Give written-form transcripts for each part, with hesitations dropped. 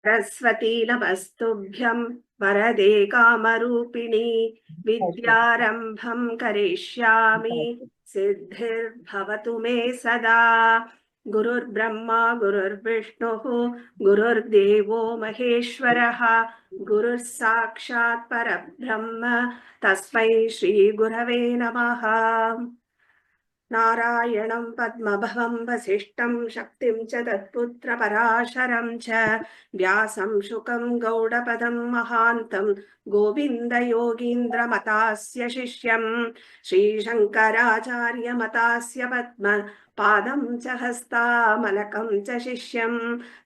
सरस्वती नमस्तुभ्यं वरदे कामरूपिणी विद्यारम्भं करिष्यामि सिद्धिर्भवतु मे सदा। गुरुर्ब्रह्मा गुरुर्विष्णुः गुरुर्देवो महेश्वरः गुरुः साक्षात् परब्रह्म तस्मै श्रीगुरवे नमः। नारायणं पद्मभवं वसिष्ठं शक्तिं च तत्पुत्र पराशरं च व्यासं शुकं गौडपदं महान्तं गोविन्दयोगीन्द्रमतास्य शिष्यं श्रीशङ्कराचार्यमतास्य पद्म पादं च हस्तामलकं च शिष्यं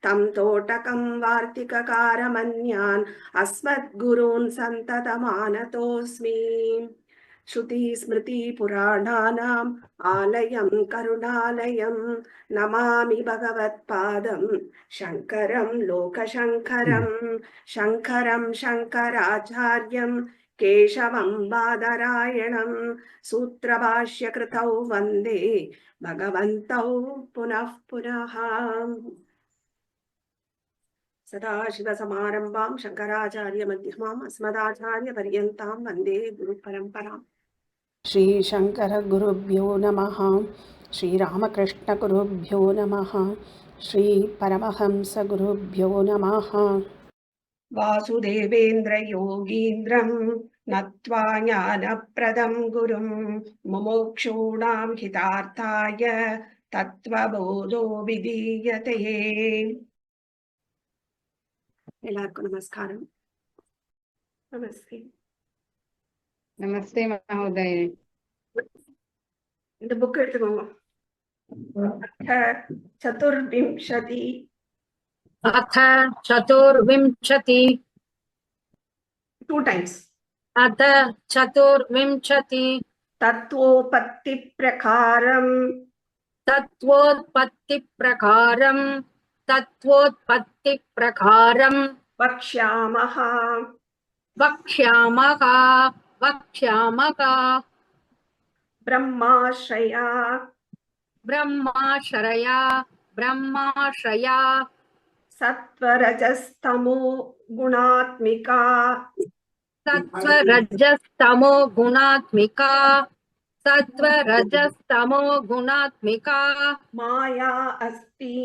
तं तोटकं वार्तिककारमन्यान् अस्मद्गुरून् सन्ततमानतोऽस्मि। श्रुतिस्मृतिपुराणानाम् आलयं करुणालयं नमामि भगवत्पादं शङ्करं लोकशङ्करं शङ्करं शङ्कराचार्यं केशवं बादरायणं सूत्रभाष्यकृतौ वन्दे भगवन्तौ पुनः पुनः। सदाशिवसमारम्भां शङ्कराचार्यमध्यमाम् अस्मदाचार्यपर्यन्तां वन्दे गुरुपरम्पराम्। श्री शंकर गुरुभ्यो नमः। श्री रामकृष्ण गुरुभ्यो नमः। श्री परमहंस गुरुभ्यो नमः। वासुदेवेन्द्र योगीन्द्रं नत्वा ज्ञानप्रदं गुरुं मुमुक्षूणां हितार्थाय तत्त्वबोधो विधीयते। எல்லாருக்கும் நமஸ்காரம். நமஸ்தே. नमस्ते महोदय। இந்த புக் எடுத்துக்கோங்க. अथ चतुर्विंशति 2 times अथ चतुर्विंशति तत्वोपत्ति प्रकारं वक्ष्यामः ब्रह्माश्रया सत्वरजस्तमो गुणात्मिका माया अस्ति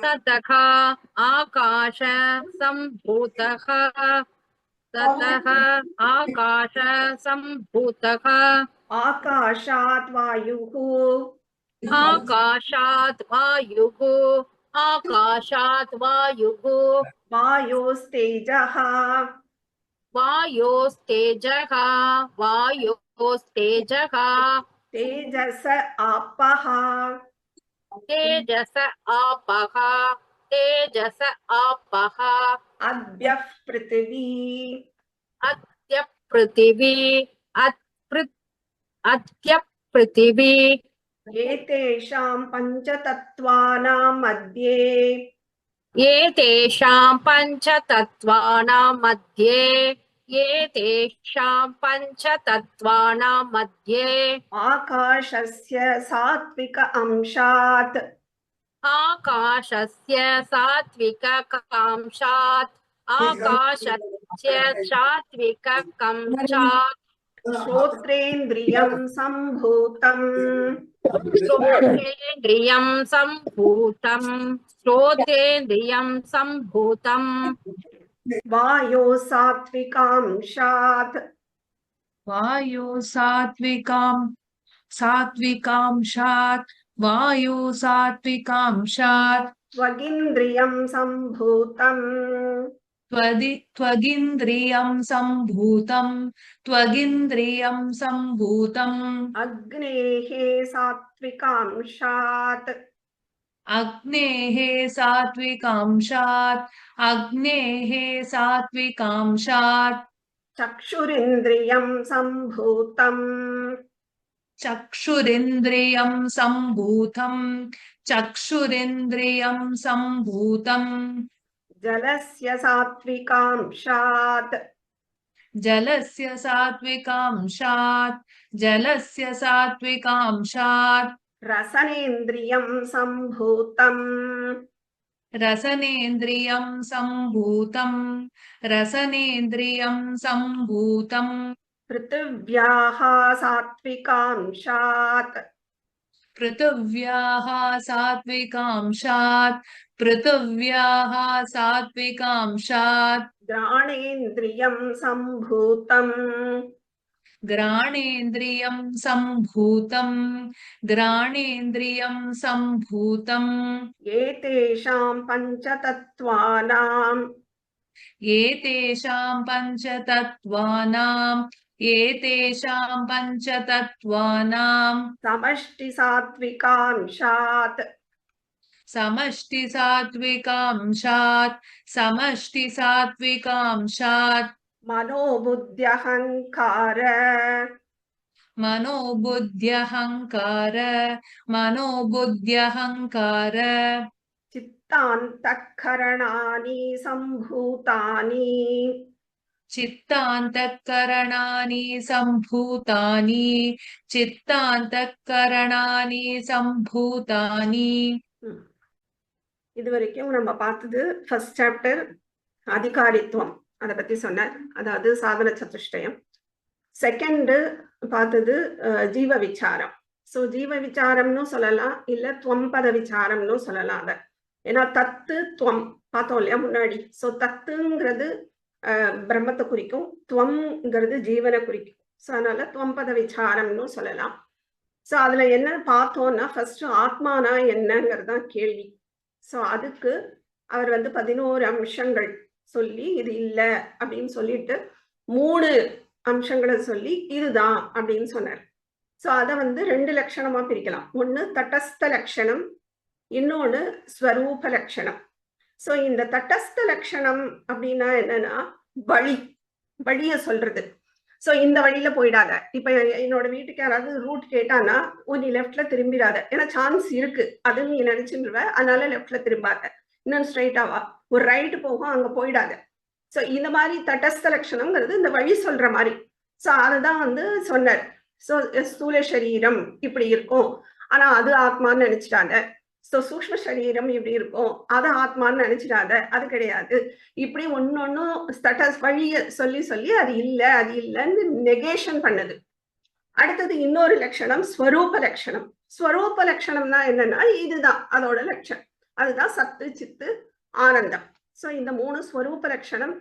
ततः आकाशः सम्भूतः आकाशात् वायुः वायोस्तेजः तेजस आपः अद्यः पृथिवी एतेषां पञ्चतत्त्वानां मध्ये आकाशस्य सात्विक अंशात् श्रोत्रेन्द्रियं सम्भूतं वायो सात्विकांशात् त्वगिन्द्रियं सम्भूतं अग्नेः सात्विकांशात् चक्षुरिन्द्रियं सम्भूतं जलस्य सात्विकांशात् जलस्य सात्विकांशात् जलस्य सात्विकांशात् रसनेन्द्रियं सम्भूतम् रसनेन्द्रियं सम्भूतं पृथिव्याः सात्विकांशात् पृथिव्याः सात्विकांशात् घ्राणेन्द्रियं सम्भूतम् घ्राणेन्द्रियं सम्भूतम् एतेषां पञ्चतत्त्वानां समष्टि सात्विकांशात् मनोबुद्ध्यहङ्कार चित्तान्तःकरणानि सम्भूतानि चित्तान्तःकरणानि सम्भूतानि இது வரைக்கும் நம்ம பார்த்தது ஃபர்ஸ்ட் சாப்டர் அதிகாரித்துவம், அதை பத்தி சொன்னார், அதாவது சாதன சதுஷ்டயம். செகண்ட் பார்த்தது ஜீவ விசாரம். சோ ஜீவ விசாரம்னு சொல்லலாம், இல்ல துவம்பத விசாரம்னு சொல்லலாம். அத ஏன்னா தத்து துவம் பார்த்தோம் இல்லையா முன்னாடி. சோ தத்துங்கிறது பிரம்மத்தை குறிக்கும், துவம்ங்கிறது ஜீவனை குறிக்கும். சோ அதனால துவம்பத விசாரம்னு சொல்லலாம். சோ அதுல என்ன பார்த்தோம்னா, ஃபர்ஸ்ட் ஆத்மானா என்னங்கிறது தான் கேள்வி. சோ அதுக்கு அவர் 11 அம்சங்கள் சொல்லி இது இல்ல அப்படின்னு சொல்லிட்டு 3 அம்சங்களை சொல்லி இதுதான் அப்படின்னு சொன்னார். சோ அத 2 லட்சணமா பிரிக்கலாம். ஒண்ணு தட்டஸ்த லட்சணம், இன்னொன்னு ஸ்வரூப லட்சணம். சோ இந்த தட்டஸ்த லட்சணம் அப்படின்னா என்னன்னா வழிய சொல்றது. சோ இந்த வழியில போயிடாத. இப்ப என்னோட வீட்டுக்கு யாராவது ரூட் கேட்டானா, நீ லெஃப்ட்ல திரும்பிடாத, ஏன்னா சான்ஸ் இருக்கு அது நீ நினைச்சுருவ, அதனால லெஃப்ட்ல திரும்பாத, இன்னும் ஸ்ட்ரைட்டாவா ஒரு ரைட்டு போகும், அங்க போயிடாத. சோ இந்த மாதிரி தட்டஸ்த லட்சணம்ங்கிறது இந்த வழி சொல்ற மாதிரி. சோ அதுதான் சொன்னார். சோ ஸ்தூல சரீரம் இப்படி இருக்கும், ஆனா அது ஆத்மான்னு நினைச்சிட்டாங்க. சோ சூக்ஷ்ம சரீரம் இப்படி இருக்கும், அது ஆத்மான்னு நினைச்சிடாத, அது கிடையாது. இப்படி ஒன்னொன்னும் வழிய சொல்லி சொல்லி அது இல்லைன்னு நெகேஷன் பண்ணுது. அடுத்தது இன்னொரு லட்சணம் ஸ்வரூப லட்சணம். ஸ்வரூப லட்சணம்னா என்னன்னா இதுதான் அதோட லட்சணம், அதுதான் சத்து சித்து ஆனந்தம். சோ இந்த 3 ஸ்வரூப லட்சணம்.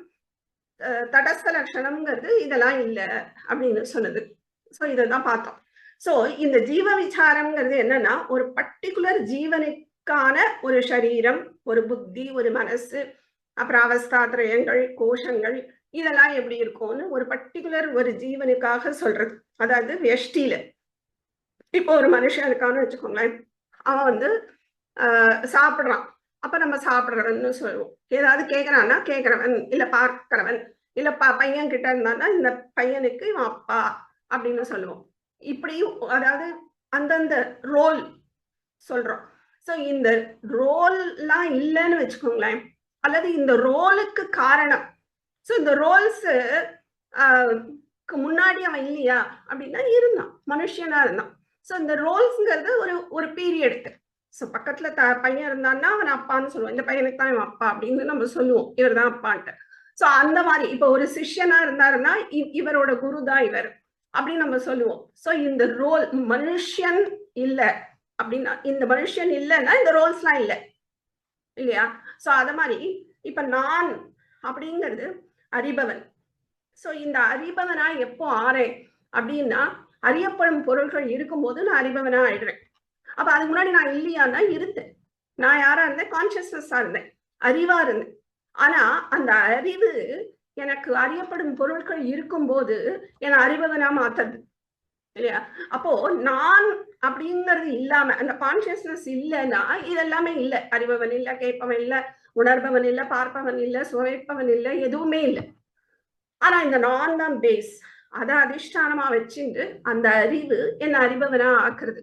தடஸ்த லட்சணம்ங்கிறது இதெல்லாம் இல்ல அப்படின்னு சொன்னது. சோ இதான் பார்த்தோம். சோ இந்த ஜீவ விசாரம்ங்கிறது என்னன்னா, ஒரு பர்டிகுலர் ஜீவனுக்கான ஒரு சரீரம், ஒரு புத்தி, ஒரு மனசு, அப்புறம் அவஸ்தாத்ரயங்கள், கோஷங்கள், இதெல்லாம் எப்படி இருக்கும்னு ஒரு பர்டிகுலர் ஒரு ஜீவனுக்காக சொல்றது. அதாவது வெஷ்டியில இப்போ ஒரு மனுஷன் இருக்கான்னு வச்சுக்கோங்களேன், அவன் சாப்பிடுறான், அப்ப நம்ம சாப்பிடுறவன்னு சொல்லுவோம். ஏதாவது கேட்கறான்னா கேட்கிறவன், இல்ல பார்க்கிறவன், இல்ல பையன் கிட்ட இருந்தான்னா இந்த பையனுக்கு இவன் அப்பா அப்படின்னு சொல்லுவோம். இப்படி அதாவது அந்தந்த ரோல் சொல்றோம். சோ இந்த ரோல்லாம் இல்லைன்னு வச்சுக்கோங்களேன், அல்லது இந்த ரோலுக்கு காரணம். சோ இந்த ரோல்ஸ் முன்னாடி அவன் இல்லையா அப்படின்னா இருந்தான், மனுஷனா இருந்தான். சோ இந்த ரோல்ஸ்ங்கிறது ஒரு பீரியடுக்கு. சோ பக்கத்துல பையன் இருந்தான்னா அவன் அப்பான்னு சொல்லுவோம், இந்த பையனுக்கு தான் இவன் அப்பா அப்படின்னு நம்ம சொல்லுவோம், இவர் தான் அப்பான்ட்டு. சோ அந்த மாதிரி இப்ப ஒரு சிஷ்யனா இருந்தாருன்னா இவரோட குரு தான் இவர் அப்படின்னு நம்ம சொல்லுவோம். சோ இந்த ரோல் மனுஷன் இல்ல அப்படின்னா, இந்த மனுஷன் இல்லைன்னா இந்த ரோல்ஸ் எல்லாம் இல்லை இல்லையா. சோ அத மாதிரி இப்ப நான் அப்படிங்கிறது அறிபவன். சோ இந்த அறிபவனா எப்போ ஆறேன் அப்படின்னா, அறியப்படும் பொருள்கள் இருக்கும்போது நான் அறிபவனா ஆயிடுறேன். அப்ப அதுக்கு முன்னாடி நான் இல்லையான்னா இருந்தேன். நான் யாரா இருந்தேன்? கான்சியஸ்னஸா இருந்தேன், அறிவா இருந்தேன். ஆனா அந்த அறிவு எனக்கு அறியப்படும் பொருட்கள் இருக்கும்போது என்னை அறிபவனா மாத்தது இல்லையா. அப்போ நான் அப்படிங்கிறது இல்லாம, அந்த கான்சியஸ்னஸ் இல்லைன்னா இதெல்லாமே இல்லை. அறிபவன் இல்லை, கேட்பவன் இல்லை, உணர்பவன் இல்லை, பார்ப்பவன் இல்லை, சுவைப்பவன் இல்லை, எதுவுமே இல்லை. ஆனா இந்த நான் தான் பேஸ், அதை அதிஷ்டானமா வச்சுட்டு அந்த அறிவு என்ன அறிபவனா ஆக்குறது.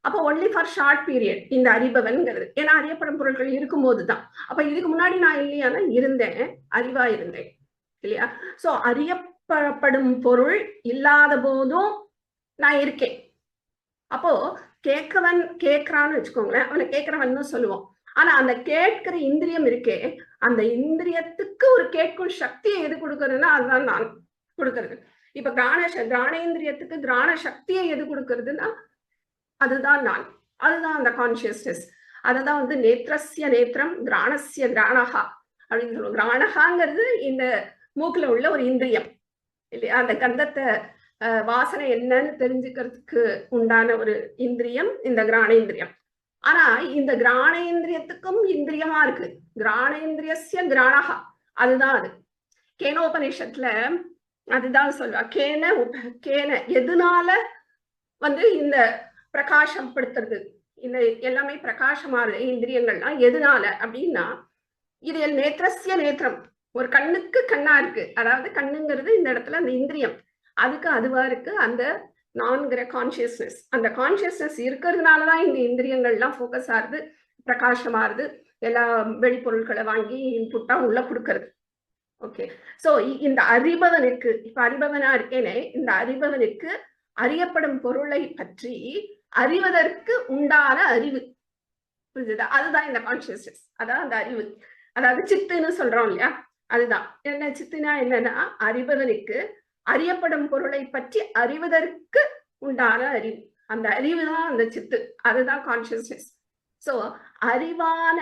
அப்போ ஒன்லி ஃபார் ஷார்ட் பீரியட் இந்த அறிபவன்கிறது, ஏன்னா அறியப்படும் பொருட்கள் இருக்கும்போதுதான். அப்ப இதுக்கு முன்னாடி நான் இல்லையானா இருந்தேன், அறிவா இருந்தேன் இல்லையா. சோ அறியப்படும் பொருள் இல்லாத போதும் நான் இருக்கேன். அப்போ கேட்கவன் கேட்கிறான்னு வச்சுக்கோங்களேன், அவனை கேட்கிறவன் சொல்லுவோம். ஆனா அந்த கேட்கிற இந்திரியம் இருக்கே, அந்த இந்திரியத்துக்கு ஒரு கேட்கும் சக்தியை எது கொடுக்கறதுன்னா அதுதான் நான் கொடுக்கறது. இப்ப கிராணேந்திரியத்துக்கு கிராண சக்தியை எது கொடுக்கறதுன்னா அதுதான் நான், அதுதான் அந்த கான்சியஸ்னஸ். அதுதான் வந்து நேத்திரஸ்ய நேத்திரம் கிராணஸ்ய கிராணஹா அப்படின்னு சொல்லுவோம். கிராணஹாங்கிறது இந்த மூக்குல உள்ள ஒரு இந்திரியம் இல்லையா, அந்த கந்தத்தை வாசனை என்னன்னு தெரிஞ்சுக்கிறதுக்கு உண்டான ஒரு இந்திரியம் இந்த கிராணேந்திரியம். ஆனா இந்த கிராணேந்திரியத்துக்கும் இந்திரியமா இருக்கு, கிராணேந்திரியஸ்ய கிராணஹா, அதுதான் அது. கேனோபனிஷத்துல அதுதான் சொல்லுவா, கேன எதுனால வந்து இந்த பிரகாசம் படுத்துறது, இந்த எல்லாமே பிரகாசமான இந்திரியங்கள்லாம் எதுனால அப்படின்னா, இது நேத்திரஸ்ய நேத்திரம், ஒரு கண்ணுக்கு கண்ணா இருக்கு. அதாவது கண்ணுங்கிறது இந்த இடத்துல அந்த இந்திரியம், அதுக்கு அதுவா இருக்கு அந்த நான்கிற கான்சியஸ்னஸ். அந்த கான்சியஸ்னஸ் இருக்கிறதுனாலதான் இந்த இந்திரியங்கள்லாம் ஃபோக்கஸ் ஆகுது, பிரகாசமாறுது, எல்லா வெளிப்பொருட்களை வாங்கி இன்புட்டா உள்ள கொடுக்கறது. ஓகே, சோ இந்த அறிபவனுக்கு, இப்ப அறிபவனா இருக்கேனே, இந்த அறிபவனுக்கு அறியப்படும் பொருளை பற்றி அறிவதற்கு உண்டான அறிவு, புரிஞ்சுதா? அதுதான் இந்த கான்சியஸ்னஸ், அதான் அந்த அறிவு. அதாவது சித்துன்னு சொல்றோம் இல்லையா, அதுதான். என்ன சித்துனா என்னன்னா, அறிபவனுக்கு அறியப்படும் பொருளை பற்றி அறிவதற்கு உண்டான அறிவு. அந்த அறிவு தான் அந்த சித்து, அதுதான் கான்சியஸ்னஸ். சோ அறிவான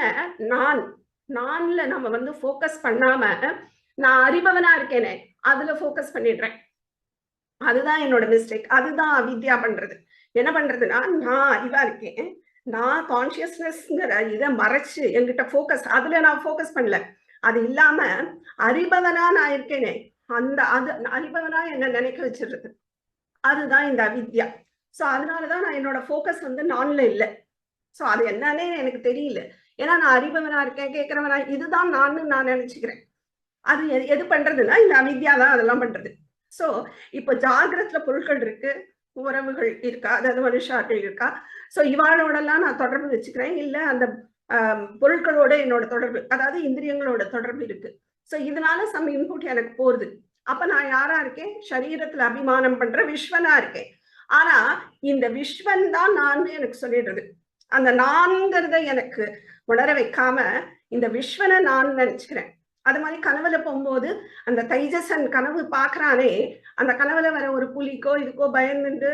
நான்ல நம்ம வந்து ஃபோக்கஸ் பண்ணாம, நான் அறிபவனா இருக்கேனே அதுல ஃபோக்கஸ் பண்ணிடுறேன். அதுதான் என்னோட மிஸ்டேக். அதுதான் அவித்யா பண்றது. என்ன பண்றதுன்னா, நான் அறிவா இருக்கேன், நான் கான்சியஸ்னஸ்ங்கிற இதை மறைச்சு என்கிட்ட ஃபோக்கஸ், அதுல நான் ஃபோக்கஸ் பண்ணல. அது இல்லாம அறிபவனா நான் இருக்கேனே, அது அறிபவனா என்ன நினைக்க வச்சிருது, அதுதான் இந்த அவித்யா. சோ அதனாலதான் நான் என்னோட ஃபோக்கஸ் வந்து நான்ல இல்லை. சோ அது என்னன்னே எனக்கு தெரியல. ஏன்னா நான் அறிபவனா இருக்கேன், கேட்கிறவனா, இதுதான் நான் நினைச்சுக்கிறேன். அது எது பண்றதுன்னா இந்த அவித்யா தான் அதெல்லாம் பண்றது. சோ இப்ப ஜாகிரத்துல பொருட்கள் இருக்கு, உறவுகள் இருக்கா, அதாவது மனுஷாக்கள் இருக்கா, சோ இவாளோட எல்லாம் நான் தொடர்பு வச்சுக்கிறேன், இல்ல அந்த பொருட்களோட என்னோட தொடர்பு, அதாவது இந்திரியங்களோட தொடர்பு இருக்கு. சோ இதனால சம் இன்புட் எனக்கு போகுது. அப்ப நான் யாரா இருக்கேன், சரீரத்துல அபிமானம் பண்ற விஸ்வனா இருக்கேன். ஆனா இந்த விஸ்வன் தான் நான் எனக்கு சொல்லிடுறது. அந்த நான்கிறத எனக்கு உணர வைக்காம இந்த விஸ்வனை நான் நினைச்சுக்கிறேன். அது மாதிரி கனவுல போகும்போது அந்த தைஜசன் கனவு பாக்குறானே, அந்த கனவுல வர ஒரு புலிக்கோ இதுக்கோ பயந்துட்டு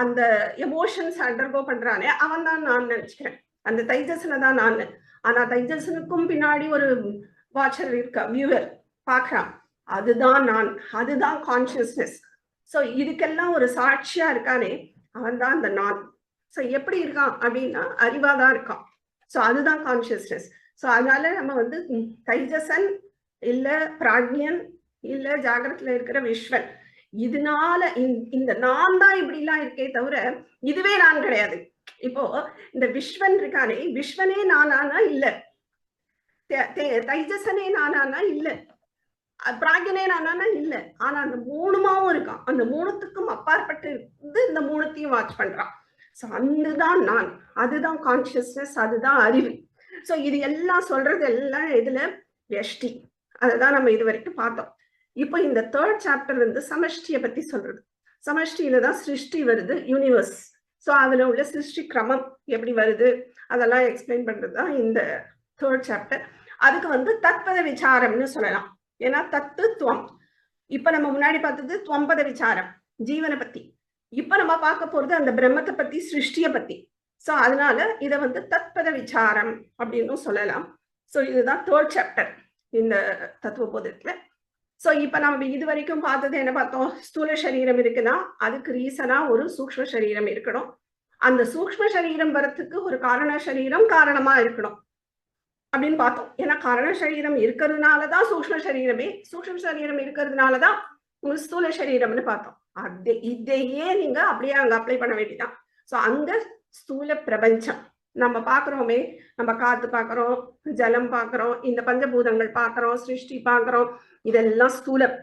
அந்த எமோஷன்ஸ் அண்டர்கோ பண்றானே, அவன் தான் நான் நினைச்சுக்கிறேன். அந்த தைஜசனை தான் நான். ஆனா தைஜசனுக்கும் பின்னாடி ஒரு வாட்சர் இருக்கா, வியூவர் பாக்குறான், அதுதான் நான், அதுதான் கான்சியஸ்னஸ். சோ இதுக்கெல்லாம் ஒரு சாட்சியா இருக்கானே, அவன் தான் அந்த நான். சோ எப்படி இருக்கான் அப்படின்னா அறிவாதான் இருக்கான். சோ அதுதான் கான்சியஸ்னஸ். சோ அதனால நம்ம வந்து தைஜசன் இல்ல பிராக்ஞன் இல்ல ஜாகிரத்துல இருக்கிற விஸ்வன், இதனால இந்த நான் தான் இப்படி எல்லாம் இருக்கே தவிர இதுவே நான் கிடையாது. இப்போ இந்த விஸ்வன் இருக்கானே, விஸ்வனே நானானா இல்ல, தைஜசனே நானானா இல்ல, பிராக்ஞனே நானானா இல்ல. ஆனா அந்த மூணுமாவும் இருக்கான். அந்த மூணுத்துக்கும் அப்பாற்பட்டு இருந்து இந்த மூணுத்தையும் வாட்ச் பண்றான். சோ அதுதான் நான், அதுதான் கான்சியஸ்னஸ், அதுதான் அறிவு. சோ இது எல்லாம் சொல்றது எல்லாம் இதுல வியஷ்டி, அததான் நம்ம இது வரைக்கும் பார்த்தோம். இப்போ இந்த 3rd சாப்டர் வந்து சமஷ்டியை பத்தி சொல்றது. சமஷ்டியில தான் சிருஷ்டி வருது, யூனிவர்ஸ். சோ அதுல உள்ள சிருஷ்டி கிரமம் எப்படி வருது அதெல்லாம் எக்ஸ்பிளைன் பண்றதுதான் இந்த 3rd சாப்டர். அதுக்கு வந்து தத்பத விசாரம்னு சொல்லலாம். ஏன்னா தத்துவம், இப்ப நம்ம முன்னாடி பார்த்தது துவம்பத விசாரம் ஜீவனை பத்தி, இப்ப நம்ம பார்க்க போறது அந்த பிரம்மத்தை பத்தி, சிருஷ்டிய பத்தி. சோ அதனால இதை வந்து தத்பத விசாரம் அப்படின்னு சொல்லலாம். சோ இதுதான் 3rd சாப்டர் இந்த தத்துவ போதத்துல. சோ இப்ப நம்ம இது வரைக்கும் பார்த்தது என்ன பார்த்தோம், ஸ்தூல சரீரம் இருக்குன்னா அதுக்கு ரீசனா ஒரு சூக்ஷ்ம சரீரம் இருக்கணும். அந்த சூக்ஷ்ம சரீரம் வரத்துக்கு ஒரு காரண சரீரம் காரணமா இருக்கணும் அப்படின்னு பார்த்தோம். ஏன்னா காரண சரீரம் இருக்கிறதுனாலதான் சூக்ஷ்ம சரீரமே, சூக்ஷ்ம சரீரம் இருக்கிறதுனாலதான் ஒரு ஸ்தூல சரீரம்னு பார்த்தோம். இதையே நீங்க அப்படியே அங்க அப்ளை பண்ண வேண்டியதான். சோ அங்க ஸ்தூல பிரபஞ்சம் நம்ம பாக்குறோமே, நம்ம காத்து பாக்குறோம், ஜலம் பாக்குறோம், இந்த பஞ்சபூதங்கள் பாக்குறோம், சிருஷ்டி பாக்குறோம், இதெல்லாம் ஸ்தூலம்.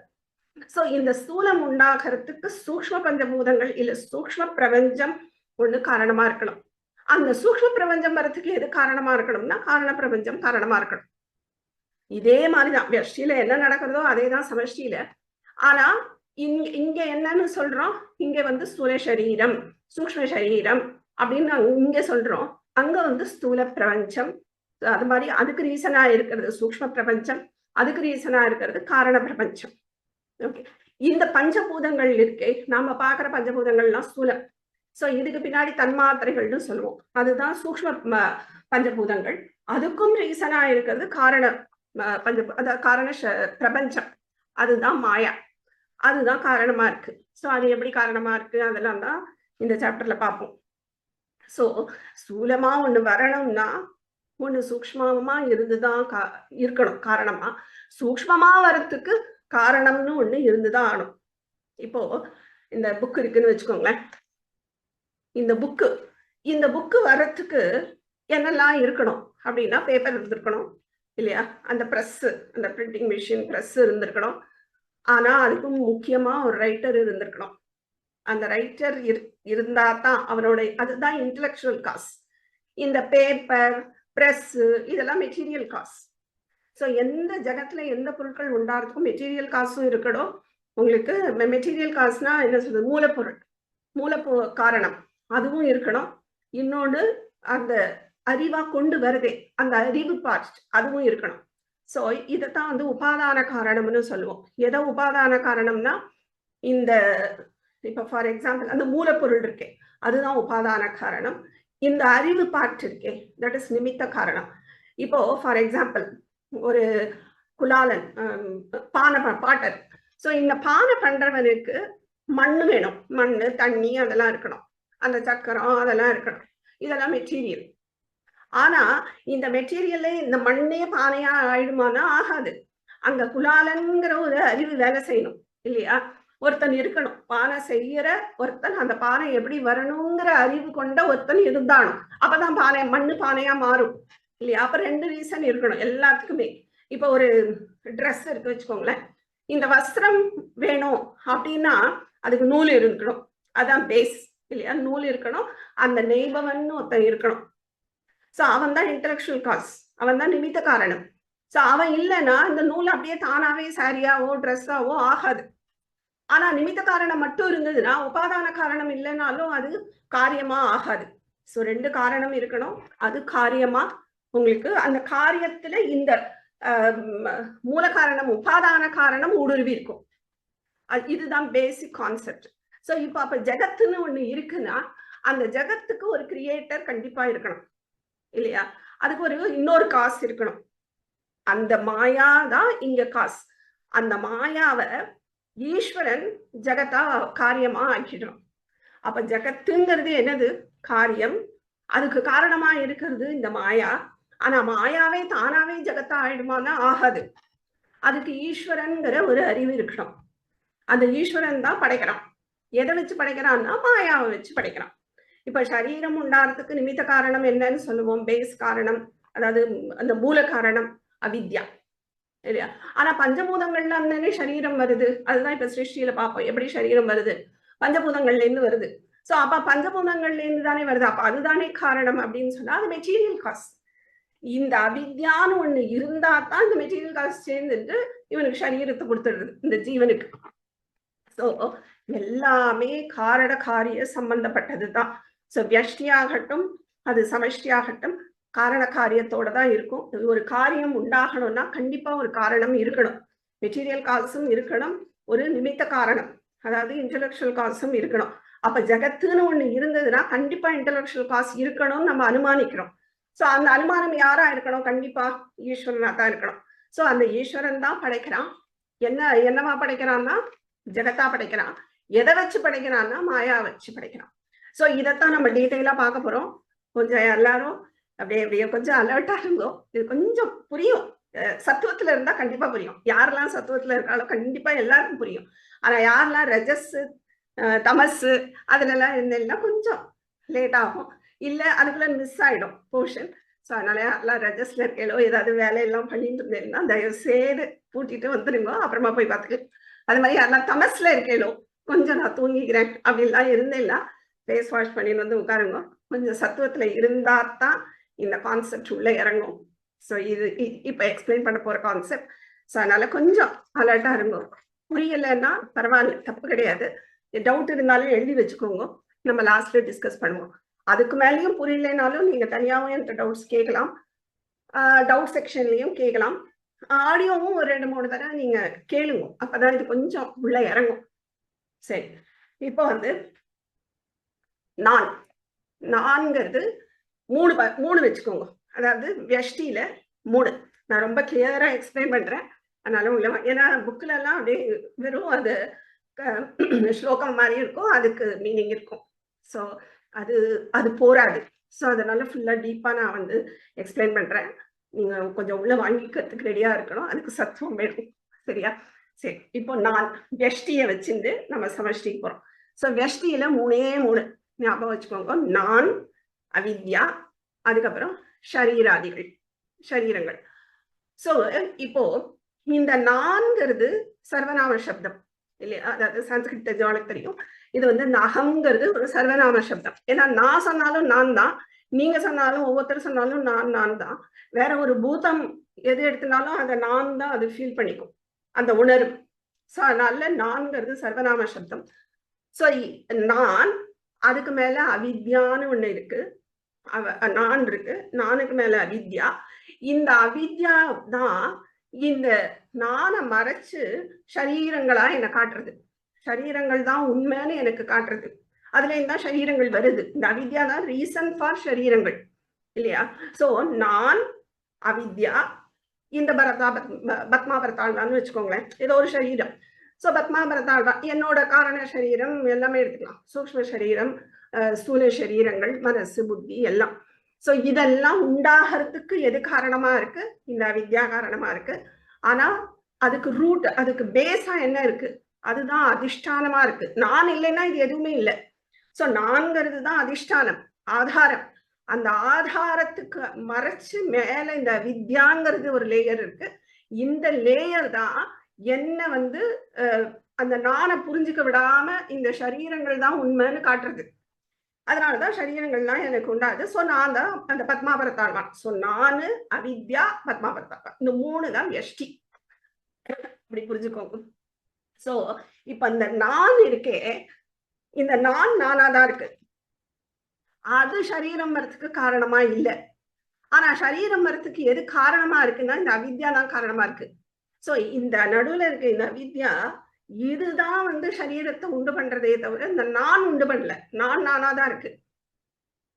சோ இந்த ஸ்தூலம் உண்டாகிறதுக்கு சூக்ஷ்ம பஞ்சபூதங்கள் இல்ல சூக்ஷ்ம பிரபஞ்சம் ஒண்ணு காரணமா இருக்கணும். அந்த சூக்ஷ்ம பிரபஞ்சம் வரத்துக்கு எது காரணமா இருக்கணும்னா காரண பிரபஞ்சம் காரணமா இருக்கணும். இதே மாதிரிதான் வியஷ்டியில என்ன நடக்கிறதோ அதேதான் சமஷ்டியில. ஆனா இங்க என்னன்னு சொல்றோம், இங்க வந்து ஸ்தூல சரீரம், சூக்ஷ்ம சரீரம் அப்படின்னு நாங்க இங்க சொல்றோம். அங்க வந்து ஸ்தூல பிரபஞ்சம். அது மாதிரி அதுக்கு ரீசனா இருக்கிறது சூக்ஷ்ம பிரபஞ்சம், அதுக்கு ரீசனா இருக்கிறது காரண பிரபஞ்சம். ஓகே, இந்த பஞ்சபூதங்கள் இருக்கே, நாம பாக்குற பஞ்சபூதங்கள்லாம் ஸ்தூலம். சோ இதுக்கு பின்னாடி தன்மாத்திரைகள்னு சொல்லுவோம், அதுதான் சூக்ஷ்ம பஞ்சபூதங்கள். அதுக்கும் ரீசனா இருக்கிறது காரண அதாவது காரண பிரபஞ்சம், அதுதான் மாயா, அதுதான் காரணமா இருக்கு. சோ அது எப்படி காரணமா இருக்கு அதெல்லாம் தான் இந்த சாப்டர்ல பார்ப்போம். சோ ஸ்தூலமா ஒண்ணு வரணும்னா ஒண்ணு சூக்ஷ்மமா இருந்துதான் இருக்கணும் காரணமா. சூக்ஷ்மமா வரத்துக்கு காரணம்னு ஒண்ணு இருந்துதான் ஆகணும். இப்போ இந்த புக் இருக்குன்னு வச்சுக்கோங்களேன், இந்த புக்கு வர்றதுக்கு என்னெல்லாம் இருக்கணும் அப்படின்னா, பேப்பர் இருந்திருக்கணும் இல்லையா, அந்த பிரஸ், அந்த பிரிண்டிங் மிஷின் பிரஸ் இருந்திருக்கணும். ஆனா அதுக்கும் முக்கியமா ஒரு ரைட்டர் இருந்திருக்கணும். அந்த ரைட்டர் இருந்தா தான் அவனோட, அதுதான் இன்டெலெக்சுவல் காஸ். இந்த பேப்பர் பிரஸ் இதெல்லாம் மெட்டீரியல் காஸ். ஸோ எந்த ஜகத்துல எந்த பொருட்கள் உண்டாகிறதுக்கும் மெட்டீரியல் காசும் இருக்கணும். உங்களுக்கு மெட்டீரியல் காசுனா என்ன சொல்றது, மூலப்பொருள் காரணம் அதுவும் இருக்கணும். இன்னொன்று அந்த அறிவா கொண்டு வருதே அந்த அறிவு பார்ட் அதுவும் இருக்கணும். ஸோ இதைத்தான் வந்து உபாதான காரணம்னு சொல்லுவோம். எதோ உபாதான காரணம்னா, இந்த இப்போ ஃபார் எக்ஸாம்பிள் அந்த மூலப்பொருள் இருக்கே அதுதான் உபாதான காரணம். இந்த அறிவு பார்ட் இருக்கே தட் இஸ் நிமித்த காரணம். இப்போ ஃபார் எக்ஸாம்பிள் ஒரு குலாலன் பாட்டர். ஸோ இந்த பானை பண்றவனுக்கு மண்ணு வேணும், மண்ணு தண்ணி அதெல்லாம் இருக்கணும், அந்த சக்கரம் அதெல்லாம் இருக்கணும், இதெல்லாம் மெட்டீரியல். ஆனா இந்த மெட்டீரியல்ல இந்த மண்ணே பானையா ஆயிடுமானா ஆகாது. அங்க குலாலன்கிற ஒரு அறிவு வேலை செய்யணும் இல்லையா, ஒருத்தன் இருக்கணும், பானை செய்யற ஒருத்தன், அந்த பானை எப்படி வரணுங்கிற அறிவு கொண்ட ஒருத்தன் இருந்தாலும் அப்பதான் பானை மண்ணு பானையா மாறும் இல்லையா. அப்ப ரெண்டு ரீசன் இருக்கணும் எல்லாத்துக்குமே. இப்ப ஒரு ட்ரெஸ் இருக்கு வச்சுக்கோங்களேன், இந்த வஸ்திரம் வேணும் அப்படின்னா அதுக்கு நூல் இருக்கணும், அதான் பேஸ் இல்லையா, நூல் இருக்கணும், அந்த நெய்பவன் ஒருத்தன் இருக்கணும். சோ அவன் தான் இன்டெலெக்சுவல் காஸ், அவன் தான் நிமித்த காரணம். சோ அவன் இல்லைன்னா இந்த நூல் அப்படியே தானாவே சாரியாவோ ட்ரெஸ்ஸாவோ ஆகாது. ஆனா நிமித்த காரணம் மட்டும் இருந்ததுன்னா, உபாதான காரணம் இல்லைனாலும் அது காரியமா ஆகாது. சோ ரெண்டு காரணம் இருக்கணும், அது காரியமா உங்களுக்கு அந்த காரியத்துல இந்த மூல காரணம் உபாதான காரணம் ஊடுருவி இருக்கும். இதுதான் பேசிக் கான்செப்ட். சோ இப்ப அப்ப ஜெகத்துன்னு ஒண்ணு இருக்குன்னா அந்த ஜெகத்துக்கு ஒரு கிரியேட்டர் கண்டிப்பா இருக்கணும் இல்லையா, அதுக்கு ஒரு இன்னொரு காசு இருக்கணும். அந்த மாயா தான் இங்க காசு. அந்த மாயாவை ஈஸ்வரன் ஜெகத்தா காரியமா ஆக்கிடுறோம். அப்ப ஜெகத்துங்கிறது என்னது, காரியம், அதுக்கு காரணமா இருக்கிறது இந்த மாயா. ஆனா மாயாவே தானாவே ஜெகத்தா ஆயிடுமானா ஆகாது. அதுக்கு ஈஸ்வரன்கிற ஒரு அறிவு இருக்கணும். அந்த ஈஸ்வரன் தான் படைக்கிறான். எதை வச்சு படைக்கிறான்னா மாயாவை வச்சு படைக்கிறான். இப்ப சரீரம் உண்டாகிறதுக்கு நிமித்த காரணம் என்னன்னு சொல்லுவோம், பேஸ் காரணம், அதாவது அந்த மூல காரணம் அவித்யா இல்லையா. ஆனா பஞ்சபூதங்கள்ல இருந்தே சரீரம் வருது, அதுதான் இப்ப சிருஷ்டியில பார்ப்போம் எப்படி சரீரம் வருது, பஞ்சபூதங்கள்ல இருந்து வருது. சோ அப்ப பஞ்சபூதங்கள்ல இருந்து தானே வருது, அப்ப அதுதானே காரணம் அப்படின்னு சொன்னா அது மெட்டீரியல் காஸ். இந்த அவித்யான்னு ஒண்ணு இருந்தா தான் இந்த மெட்டீரியல் காஸ் சேர்ந்துட்டு இவனுக்கு சரீரத்தை கொடுத்துடுறது இந்த ஜீவனுக்கு. சோ எல்லாமே காரண காரிய சம்பந்தப்பட்டதுதான். சோ வியஷ்டியாகட்டும் அது சமஷ்டியாகட்டும் காரண காரியத்தோட தான் இருக்கும். ஒரு காரியம் உண்டாகணும்னா கண்டிப்பா ஒரு காரணம் இருக்கணும், மெட்டீரியல் காசும் இருக்கணும், ஒரு நிமித்த காரணம் அதாவது இன்டெலெக்சுவல் காசும் இருக்கணும். அப்ப ஜெகத்துன்னு ஒண்ணு இருந்ததுன்னா கண்டிப்பா இன்டெலெக்சுவல் காசு இருக்கணும்னு நம்ம அனுமானிக்கிறோம். சோ அந்த அனுமானம் யாரா இருக்கணும், கண்டிப்பா ஈஸ்வரனா தான் இருக்கணும். சோ அந்த ஈஸ்வரன் தான் படைக்கிறான். என்னவா படைக்கிறான்னா ஜெகத்தா படைக்கிறான். எதை வச்சு படைக்கிறான்னா மாயா வச்சு படைக்கிறான். சோ இதைத்தான் நம்ம டீட்டெயிலா பார்க்க போறோம். கொஞ்சம் எல்லாரும் அப்படியே கொஞ்சம் அலர்ட்டா இருந்தோம், இது கொஞ்சம் புரியும். சத்துவத்துல இருந்தா கண்டிப்பா புரியும், யாரெல்லாம் சத்துவத்துல இருக்காலும் கண்டிப்பா எல்லாருக்கும் புரியும். ஆனா யாரெல்லாம் ரஜஸ் தமஸ் அதுலலாம் இருந்தேன்னா கொஞ்சம் லேட் ஆகும், இல்ல அதுக்குள்ள மிஸ் ஆயிடும் போர்ஷன். ஸோ அதனால யாரெல்லாம் ரஜஸ்ல இருக்கேளோ ஏதாவது வேலையெல்லாம் பண்ணிட்டு இருந்தேன்னா தயவு செய்து பூட்டிட்டு வந்துருங்க, அப்புறமா போய் பார்த்துக்கு. அது மாதிரி யாரெல்லாம் தமஸ்ல இருக்கேளோ கொஞ்சம் நான் தூங்கிக்கிறேன் அப்படின்லாம் இருந்தேன்னா ஃபேஸ் வாஷ் பண்ணிட்டு வந்து உட்காருங்க. கொஞ்சம் சத்துவத்துல இருந்தா தான் இந்த கான்செப்ட் உள்ள இறங்கும். ஸோ இது இப்ப எக்ஸ்பிளைன் பண்ண போற கான்செப்ட். ஸோ அதனால கொஞ்சம் அலர்ட்டா இருங்க. புரியலைன்னா பரவாயில்ல, தப்பு கிடையாது. டவுட் இருந்தாலும் எழுதி வச்சுக்கோங்க, நம்ம லாஸ்ட்ல டிஸ்கஸ் பண்ணுவோம். அதுக்கு மேலேயும் புரியலைனாலும் நீங்க தனியாகவும் என்கிட்ட டவுட்ஸ் கேட்கலாம், டவுட் செக்ஷன்லயும் கேட்கலாம். ஆடியோவும் ஒரு 2-3 தடவை நீங்க கேளுங்க, அப்பதான் இது கொஞ்சம் உள்ள இறங்கும். சரி, இப்போ வந்து நான்கிறது 3 வச்சுக்கோங்க. அதாவது வியஷ்டியில 3. நான் ரொம்ப கிளியரா எக்ஸ்பிளைன் பண்றேன், அதனால உள்ள ஏன்னா புக்ல எல்லாம் அப்படியே வெறும் அது ஸ்லோகம் மாதிரி இருக்கும், அதுக்கு மீனிங் இருக்கும். ஸோ அது போராது. ஸோ அதனால ஃபுல்லா டீப்பா நான் வந்து எக்ஸ்பிளைன் பண்றேன். நீங்க கொஞ்சம் உள்ள வாங்கிக்கிறதுக்கு ரெடியா இருக்கணும், அதுக்கு சத்துவம் வேணும். சரியா? சரி, இப்போ நான் வியஷ்டியை வச்சுட்டு நம்ம சமஷ்டிக்கு போறோம். ஸோ வியஷ்டியில 3 ஞாபகம் வச்சுக்கோங்க. நான், அவித்யா, அதுக்கப்புறம் சரீரங்கள். ஸோ இப்போ இந்த நான்கிறது சர்வநாம சப்தம் இல்லையா? அதாவது சான்ஸ்கிரிட் தெரிஞ்சவங்களுக்கு தெரியும், இது வந்து நகம்ங்கிறது ஒரு சர்வநாம சப்தம். ஏன்னா நான் சொன்னாலும் நான் தான், நீங்க சொன்னாலும் ஒவ்வொருத்தர் சொன்னாலும் நான் தான். வேற ஒரு பூதம் எது எடுத்தினாலும் அந்த நான் தான் அது ஃபீல் பண்ணிக்கும், அந்த உணர்வு. ஸோ அதனால நான்கிறது சர்வநாம சப்தம். ஸோ நான், அதுக்கு மேல அவித்யான்னு ஒண்ணு இருக்கு, நான் இருக்கு, நானுக்கு மேல அவித்யா. இந்த அவித்யா தான் இந்த நானை மறைச்சு சரீரங்களா என்னை காட்டுறது. சரீரங்கள் தான் உண்மைன்னு எனக்கு காட்டுறது. அதுல இருந்தா சரீரங்கள் வருது. இந்த அவித்யா தான் ரீசன் ஃபார் சரீரங்கள் இல்லையா? சோ நான், அவித்யா, இந்த பத்மாபரத்தாழ்வான்னு வச்சுக்கோங்களேன், ஏதோ ஒரு சரீரம். சோ பத்மாபரத்தாழ்வா என்னோட காரண சரீரம் எல்லாமே எடுத்துக்கலாம், சூக்ஷ்ம சரீரம், ஸ்தூல சரீரங்கள், மனசு, புத்தி எல்லாம். சோ இதெல்லாம் உண்டாகிறதுக்கு எது காரணமா இருக்கு? இந்த அவித்யா காரணமா இருக்கு. ஆனா அதுக்கு ரூட், அதுக்கு பேஸா என்ன இருக்கு? அதுதான் அதிஷ்டானமா இருக்கு. நான் இல்லைன்னா இது எதுவுமே இல்லை. சோ நான்கிறது தான் அதிஷ்டானம், ஆதாரம். அந்த ஆதாரத்துக்கு மறைச்சு மேல இந்த வித்யாங்கிறது ஒரு லேயர் இருக்கு. இந்த லேயர் தான் என்ன வந்து அந்த நானை புரிஞ்சுக்க விடாம இந்த சரீரங்கள் தான் உண்மைன்னு காட்டுறது. அதனாலதான் சரீரங்கள்லாம் எனக்கு உண்டாது. சோ நான் தான் அந்த பத்மாபரத்தாழ்வான். சோ நானு, அவித்யா, பத்மாபரத்தாழ்வான், இந்த 3 தான் வியஷ்டி. இப்படி புரிஞ்சுக்கோங்க. சோ இப்ப அந்த நான் இருக்கே, இந்த நான் நானாதான் இருக்கு. அது சரீரம் வரத்துக்கு காரணமா இல்லை. ஆனா சரீரம் வரத்துக்கு எது காரணமா இருக்குன்னா இந்த அவித்யா தான் காரணமா இருக்கு. சோ இந்த நடுவுல இருக்க இந்த அவித்யா இதுதான் வந்து சரீரத்தை உண்டு பண்றதே தவிர இந்த நான் உண்டு பண்ணல. நானாதான் இருக்கு.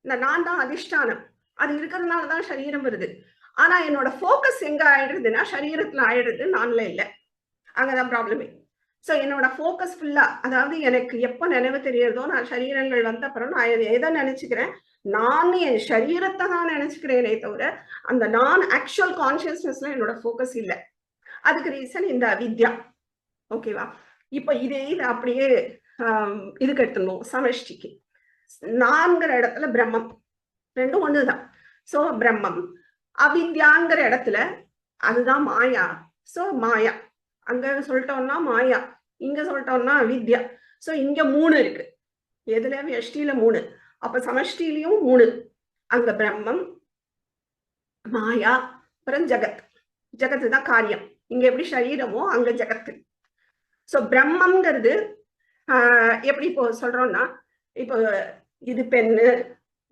இந்த நான் தான் அதிஷ்டானம். அது இருக்கிறதுனாலதான் சரீரம் வருது. ஆனா என்னோட போக்கஸ் எங்க ஆயிடுறதுன்னா சரீரத்துல ஆயிடுறது, நான்ல இல்லை. அங்கதான் ப்ராப்ளமே. சோ என்னோட போக்கஸ் ஃபுல்லா, அதாவது எனக்கு எப்ப நினைவு தெரியறதோ, நான் சரீரங்கள் வந்த அப்புறம் நான் எதை நினைச்சுக்கிறேன், நான் என் சரீரத்தை தான் நினைச்சுக்கிறேனே தவிர அந்த நான் ஆக்சுவல் கான்சியஸ்னஸ்ல என்னோட போக்கஸ் இல்லை. அதுக்கு ரீசன் இந்த அவித்யா. ஓகேவா? இப்ப இது அப்படியே இதுக்கு எடுத்துடணும் சமஷ்டிக்கு. நான்கிற இடத்துல பிரம்மம், ரெண்டும் ஒண்ணுதான். சோ பிரம்மம். அவித்யாங்கிற இடத்துல அதுதான் மாயா. சோ மாயா, அங்க சொல்லிட்டோம்னா மாயா, இங்க சொல்லிட்டோம்னா அவித்யா. சோ இங்க 3 இருக்கு. எதுல? வியஷ்டியில 3. அப்ப சமஷ்டிலையும் 3. அங்க பிரம்மம், மாயா, அப்புறம் ஜகத். ஜகத்து தான் காரியம். இங்க எப்படி சரீரமோ அங்க ஜகத்து. சோ பிரம்மம்ங்கிறது எப்படி இப்போ சொல்றோம்னா, இப்போ இது பென்னு,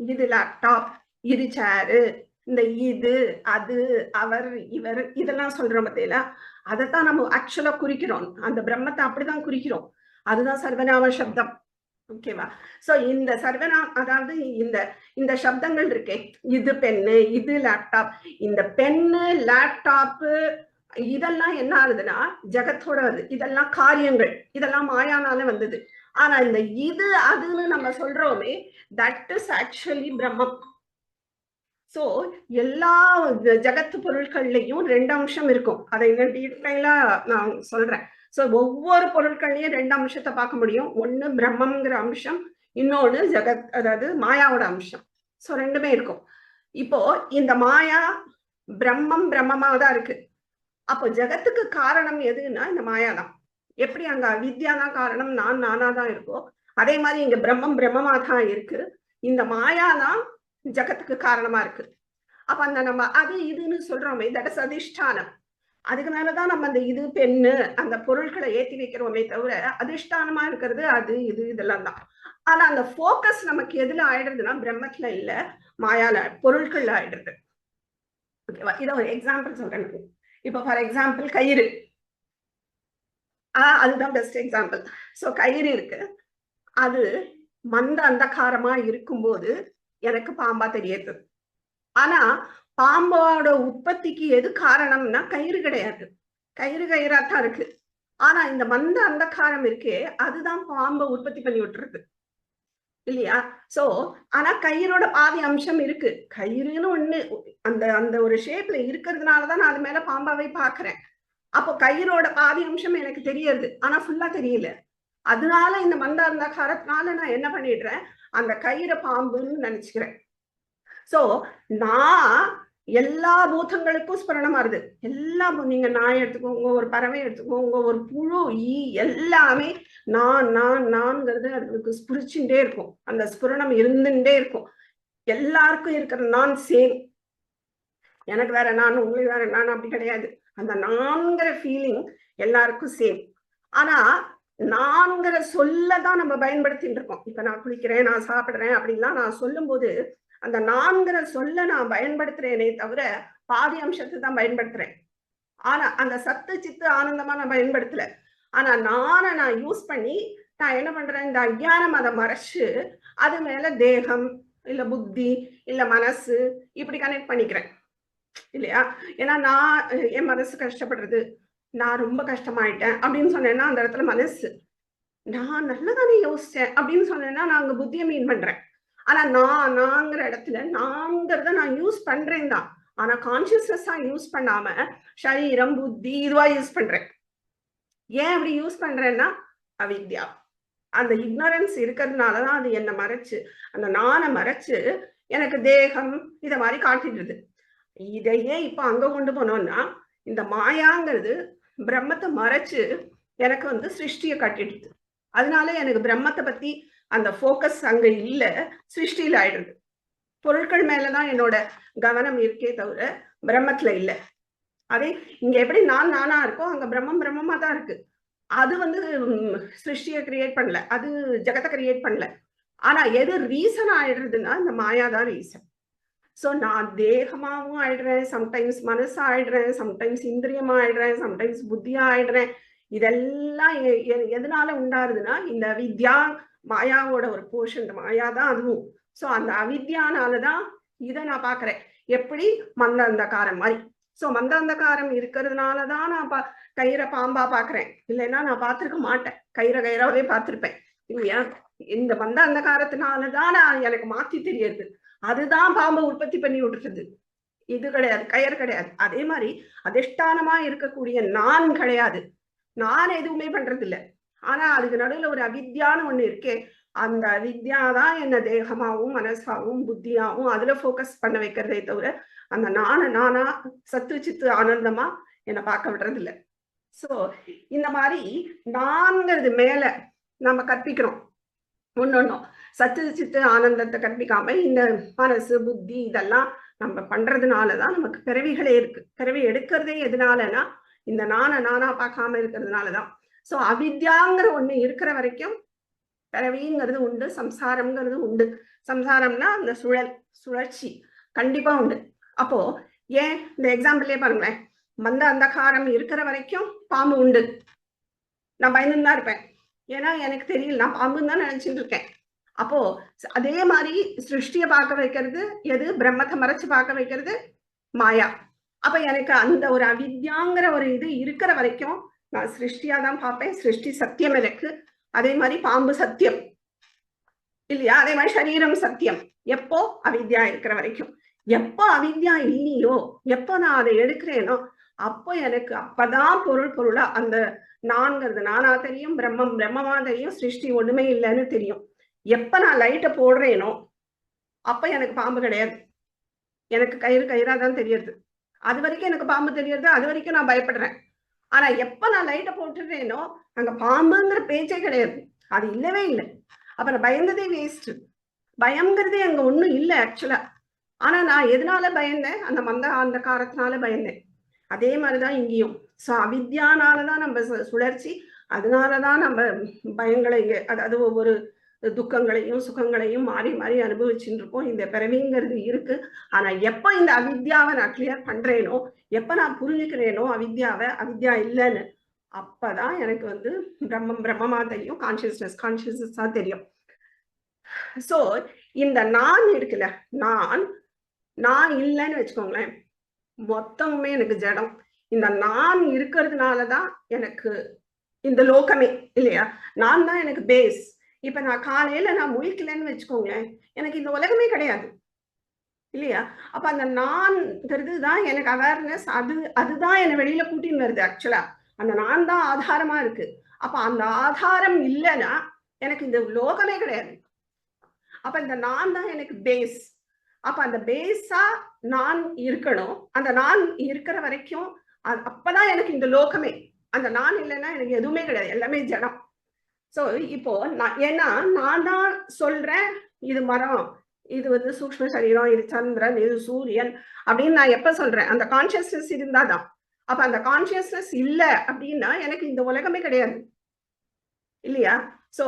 இது லேப்டாப், இது சேரு, இந்த இது அது அவர் இவர் இதெல்லாம் சொல்றோம் பார்த்தீங்களா? அதைத்தான் நம்ம ஆக்சுவலா குறிக்கிறோம். அந்த பிரம்மத்தை அப்படிதான் குறிக்கிறோம். அதுதான் சர்வநாம சப்தம். ஓகேவா? சோ இந்த அதாவது இந்த சப்தங்கள் இருக்கே, இது பென்னு, இது லேப்டாப், இந்த பென்னு லேப்டாப்பு இதெல்லாம் என்ன ஆகுதுன்னா ஜகத்தோட வருது. இதெல்லாம் காரியங்கள், இதெல்லாம் மாயானால வந்தது. ஆனா இந்த இது அதுன்னு நம்ம சொல்றோமே, தட் இஸ் ஆக்சுவலி பிரம்மம். சோ எல்லா ஜகத்து பொருட்கள்லயும் 2 அம்சம் இருக்கும். அதை இன்னும் டீட்டெயிலா நான் சொல்றேன். சோ ஒவ்வொரு பொருட்கள்லயும் 2 அம்சத்தை பார்க்க முடியும். ஒண்ணு பிரம்மம்ங்கிற அம்சம், இன்னொன்னு ஜகத், அதாவது மாயாவோட அம்சம். சோ 2மே இருக்கும். இப்போ இந்த மாயா பிரம்மமா தான் இருக்கு. அப்போ ஜகத்துக்கு காரணம் எதுன்னா இந்த மாயா தான். எப்படி அங்க அவித்யா தான் காரணம், நானா தான் இருக்கோ, அதே மாதிரி இங்க பிரம்மமா தான் இருக்கு. இந்த மாயா தான் ஜகத்துக்கு காரணமா இருக்கு. அப்ப அந்த நம்ம அது இதுன்னு சொல்றோமே, தட் இஸ் அதிஷ்டானம். அதுக்கு மேலதான் நம்ம அந்த இது பெண்ணு அந்த பொருட்களை ஏத்தி வைக்கிறோமே தவிர அதிஷ்டானமா இருக்கிறது அது இது இதெல்லாம் தான். ஆனா அந்த போக்கஸ் நமக்கு எதுல ஆயிடுறதுன்னா பிரம்மத்துல இல்ல, மாயால பொருட்கள்ல ஆயிடுறது. ஓகேவா? இத ஒரு எக்ஸாம்பிள் சொல்றேன். இப்ப ஃபார் எக்ஸாம்பிள் கயிறு, அதுதான் பெஸ்ட் எக்ஸாம்பிள். சோ கயிறு இருக்கு, அது மந்த அந்தகாரமா இருக்கும்போது எனக்கு பாம்பா தெரியுது. ஆனா பாம்போட உற்பத்திக்கு எது காரணம்னா கயிறு கிடையாது, கயிறு கயிறாத்தான் இருக்கு. ஆனா இந்த மந்த அந்தகாரம் இருக்கே அதுதான் பாம்பை உற்பத்தி பண்ணி விட்டுறது இல்லையா? சோ ஆனா கயிறோட பாதி அம்சம் இருக்கு, கயிறுன்னு ஒண்ணு அந்த அந்த ஒரு ஷேப்ல இருக்கிறதுனாலதான் நான் அது மேல பாம்பாவை பாக்குறேன். அப்போ கயிறோட பாதி அம்சம் எனக்கு தெரியறது, ஆனா ஃபுல்லா தெரியல. அதனால இந்த மந்த அந்தகாரத்தினால நான் என்ன பண்ணிடுறேன், அந்த கயிறை பாம்புன்னு நினைச்சுக்கிறேன். சோ நான் எல்லா பூதங்களுக்கும் ஸ்மரணம் வருது. எல்லாம் நீங்க நாய் எடுத்துக்கோங்க, ஒரு பறவை எடுத்துக்கோங்க, ஒரு புழு, ஈ, எல்லாமே நான்ங்கிறது அதுக்கு ஸ்புரிச்சுட்டே இருக்கும். அந்த ஸ்புரணம் இருந்துட்டே இருக்கும். எல்லாருக்கும் இருக்கிற நான் சேம். எனக்கு வேற நான், உங்களுக்கு வேற நான் அப்படி கிடையாது. அந்த நான்கிற ஃபீலிங் எல்லாருக்கும் சேம். ஆனா நான்கிற சொல்லதான் நம்ம பயன்படுத்திட்டு இருக்கோம். இப்ப நான் குளிக்கிறேன், நான் சாப்பிடுறேன் அப்படின்லாம் நான் சொல்லும் போது அந்த நான்கிற சொல்ல நான் பயன்படுத்துறேனே தவிர பாதி அம்சத்தை தான் பயன்படுத்துறேன். ஆனா அந்த சத்து சித்து ஆனந்தமா நான் பயன்படுத்தல. ஆனா நான் யூஸ் பண்ணி நான் என்ன பண்றேன், இந்த அஞ்ஞானம் அதை மறைச்சு அது மேல தேகம் இல்ல புத்தி இல்ல மனசு இப்படி கனெக்ட் பண்ணிக்கிறேன் இல்லையா? ஏன்னா நான் என் மனசு கஷ்டப்படுறது, நான் ரொம்ப கஷ்டமாயிட்டேன் அப்படின்னு சொன்னேன்னா அந்த இடத்துல மனசு, நான் நல்லதானே யோசிச்சேன் அப்படின்னு சொன்னேன்னா நான் அங்க புத்தியை மீன் பண்றேன். ஆனா நான்ங்கிற இடத்துல நான்கிறத நான் யூஸ் பண்றேன் தான், ஆனா கான்சியஸ்னஸா யூஸ் பண்ணாம சரீரம் புத்தி இதுவா யூஸ் பண்றேன். ஏன் அப்படி யூஸ் பண்றேன்னா அவித்யா, அந்த இக்னரன்ஸ் இருக்கிறதுனாலதான் அது என்னை மறைச்சு அந்த நானை மறைச்சு எனக்கு தேகம் இத மாதிரி காட்டிடுது. இதையே இப்ப அங்க கொண்டு போனோம்னா இந்த மாயாங்கிறது பிரம்மத்தை மறைச்சு எனக்கு சிருஷ்டியை காட்டிடுது. அதனால எனக்கு பிரம்மத்தை பத்தி அந்த போக்கஸ் அங்க இல்ல, சிருஷ்டியில ஆயிடுது. பொருட்கள் மேலதான் என்னோட கவனம் இருக்கே தவிர பிரம்மத்துல இல்ல. அதே இங்க எப்படி நானா இருக்கோ அங்க பிரம்மமா தான் இருக்கு. அது சிருஷ்டியை கிரியேட் பண்ணல, அது ஜெகத்தை கிரியேட் பண்ணல. ஆனா எது ரீசன் ஆயிடுறதுன்னா இந்த மாயாதான் ரீசன். சோ நான் தேகமாவும் ஆயிடுறேன், சம்டைம்ஸ் மனசா ஆயிடுறேன், சம்டைம்ஸ் இந்திரியமா ஆயிடுறேன், சம்டைம்ஸ் புத்தியா ஆயிடுறேன். இதெல்லாம் எதனால உண்டாருதுன்னா இந்த வித்யா மாயாவோட ஒரு போர்ஷன், மாயாதான் அதுவும். சோ அந்த அவித்யானாலதான் இதை நான் பாக்குறேன் எப்படி மந்த அந்தகாரம் மாதிரி. சோ மந்த அந்தகாரம் இருக்கிறதுனாலதான் நான் கயிறை பாம்பா பாக்குறேன், இல்லைன்னா நான் பார்த்திருக்க மாட்டேன், கயிறாவே பார்த்திருப்பேன் இல்லையா? இந்த மந்த அந்தகாரத்தினாலதான் நான் எனக்கு மாத்தி தெரியுது, அதுதான் பாம்பை உற்பத்தி பண்ணி விட்டுருது. இது கிடையாது, கயிறு கிடையாது. அதே மாதிரி அதிஷ்டானமா இருக்கக்கூடிய நான் கிடையாது, நான் எதுவுமே பண்றது இல்லை. ஆனா அதுக்கு நடுவுல ஒரு அவித்யான்னு ஒண்ணு இருக்கே, அந்த அவித்யாதான் என்ன தேகமாவும் மனசாவும் புத்தியாவும் அதுல போக்கஸ் பண்ண வைக்கிறதே தவிர அந்த நானா சத்து சித்து ஆனந்தமா என்னை பார்க்க விடுறது இல்லை. சோ இந்த மாதிரி நான்கிறது மேல நம்ம கற்பிக்கிறோம் ஒன்னொன்னும். சத்து சித்து ஆனந்தத்தை கற்பிக்காம இந்த மனசு புத்தி இதெல்லாம் நம்ம பண்றதுனாலதான் நமக்கு பிறவிகளே இருக்கு. பிறவி எடுக்கிறதே எதனாலனா இந்த நானா பார்க்காம இருக்கிறதுனாலதான். சோ அவித்யாங்கிற ஒண்ணு இருக்கிற வரைக்கும் பிறவிங்கிறது உண்டு, சம்சாரம்ங்கிறது உண்டு. சம்சாரம்னா அந்த சுழற்சி கண்டிப்பா உண்டு. அப்போ ஏன் இந்த எக்ஸாம்பிளே பாருங்களேன், மந்த அந்தகாரம் இருக்கிற வரைக்கும் பாம்பு உண்டு, நான் பயந்துதான் இருப்பேன், ஏன்னா எனக்கு தெரியல, நான் பாம்புன்னு தான் நினைச்சிட்டு இருக்கேன். அப்போ அதே மாதிரி சிருஷ்டியை பார்க்க வைக்கிறது எது, பிரம்மத்தை மறைச்சு பார்க்க வைக்கிறது மாயா. அப்ப எனக்கு அந்த ஒரு அவித்யாங்கிற ஒரு இது இருக்கிற வரைக்கும் நான் சிருஷ்டியா தான் பார்ப்பேன். சிருஷ்டி சத்தியம் எனக்கு, அதே மாதிரி பாம்பு சத்தியம் இல்லையா? அதே மாதிரி சரீரம் சத்தியம். எப்போ அவித்யா இருக்கிற வரைக்கும். எப்போ அவித்யா இல்லையோ, எப்போ நான் அதை எடுக்கிறேனோ அப்போ எனக்கு அப்பதான் பொருளா அந்த நான்கிறது நானா தெரியும், பிரம்மம் பிரம்மமா தெரியும், சிருஷ்டி ஒண்ணுமே இல்லைன்னு தெரியும். எப்ப நான் லைட்டை போடுறேனோ அப்ப எனக்கு பாம்பு கிடையாது, எனக்கு கயிறா தான் தெரியுது. அது வரைக்கும் எனக்கு பாம்பு தெரியுது, அது வரைக்கும் நான் பயப்படுறேன். ஆனா எப்ப நான் லைட்டை போட்டுடுறேனோ அங்க பாம்புங்கிற பேச்சே கிடையாது, அது இல்லவே இல்லை. அப்ப நான் பயந்ததே வேஸ்ட். பயம்ங்கிறதே அங்க ஒண்ணும் இல்லை ஆக்சுவலா. ஆனா நான் எதனால பயந்தேன், அந்த காரத்தினால பயந்தேன். அதே மாதிரிதான் இங்கேயும். சோ அவித்யானாலதான் நம்ம சுழற்சி, அதனாலதான் நம்ம பயங்களை, அதாவது ஒவ்வொரு துக்கங்களையும் சுகங்களையும் மாறி மாறி அனுபவிச்சுட்டு இருக்கோம். இந்த பிறவிங்கிறது இருக்கு. ஆனா எப்ப இந்த அவித்யாவை நான் கிளியர் பண்றேனோ, எப்ப நான் புரிஞ்சுக்கிறேனோ அவித்யாவை, அவித்யா இல்லைன்னு, அப்பதான் எனக்கு வந்து பிரம்மமா தெரியும், கான்சியஸ்னஸா தெரியும். சோ இந்த நான் இருக்குல்ல, நான் இல்லைன்னு வச்சுக்கோங்களேன், மொத்தமுமே எனக்கு ஜடம். இந்த நான் இருக்கிறதுனாலதான் எனக்கு இந்த லோகமே, இல்லையா? நான் தான் எனக்கு பேஸ். இப்ப நான் காலையில நான் முழிக்கலன்னு வச்சுக்கோங்களேன், எனக்கு இந்த உலகமே கிடையாது, இல்லையா? அப்ப அந்த நான்ங்கிறது தான் எனக்கு அவேர்னஸ். அதுதான் என்னை வெளியில கூட்டின்னு வருது. ஆக்சுவலா அந்த நான் தான் ஆதாரமா இருக்கு. அப்ப அந்த ஆதாரம் இல்லைன்னா எனக்கு இந்த லோகமே கிடையாது. அப்ப இந்த நான் தான் எனக்கு பேஸ். அப்ப அந்த பேஸா நான் இருக்கணும். அந்த நான் இருக்கிற வரைக்கும் அப்பதான் எனக்கு இந்த லோகமே. அந்த நான் இல்லைன்னா எனக்கு எதுவுமே கிடையாது, எல்லாமே ஜடம். சோ இப்போ ஏன்னா நான் தான் சொல்றேன், இது மரம், இது வந்து சூக்ஷ்ம சரீரம், இது சந்திரன், இது சூரியன் அப்படின்னு நான் எப்ப சொல்றேன்? அந்த கான்சியஸ்னஸ் இருந்தாதான். அப்ப அந்த கான்சியஸ்னஸ் இல்ல அப்படின்னா எனக்கு இந்த உலகமே கிடையாது, இல்லையா? சோ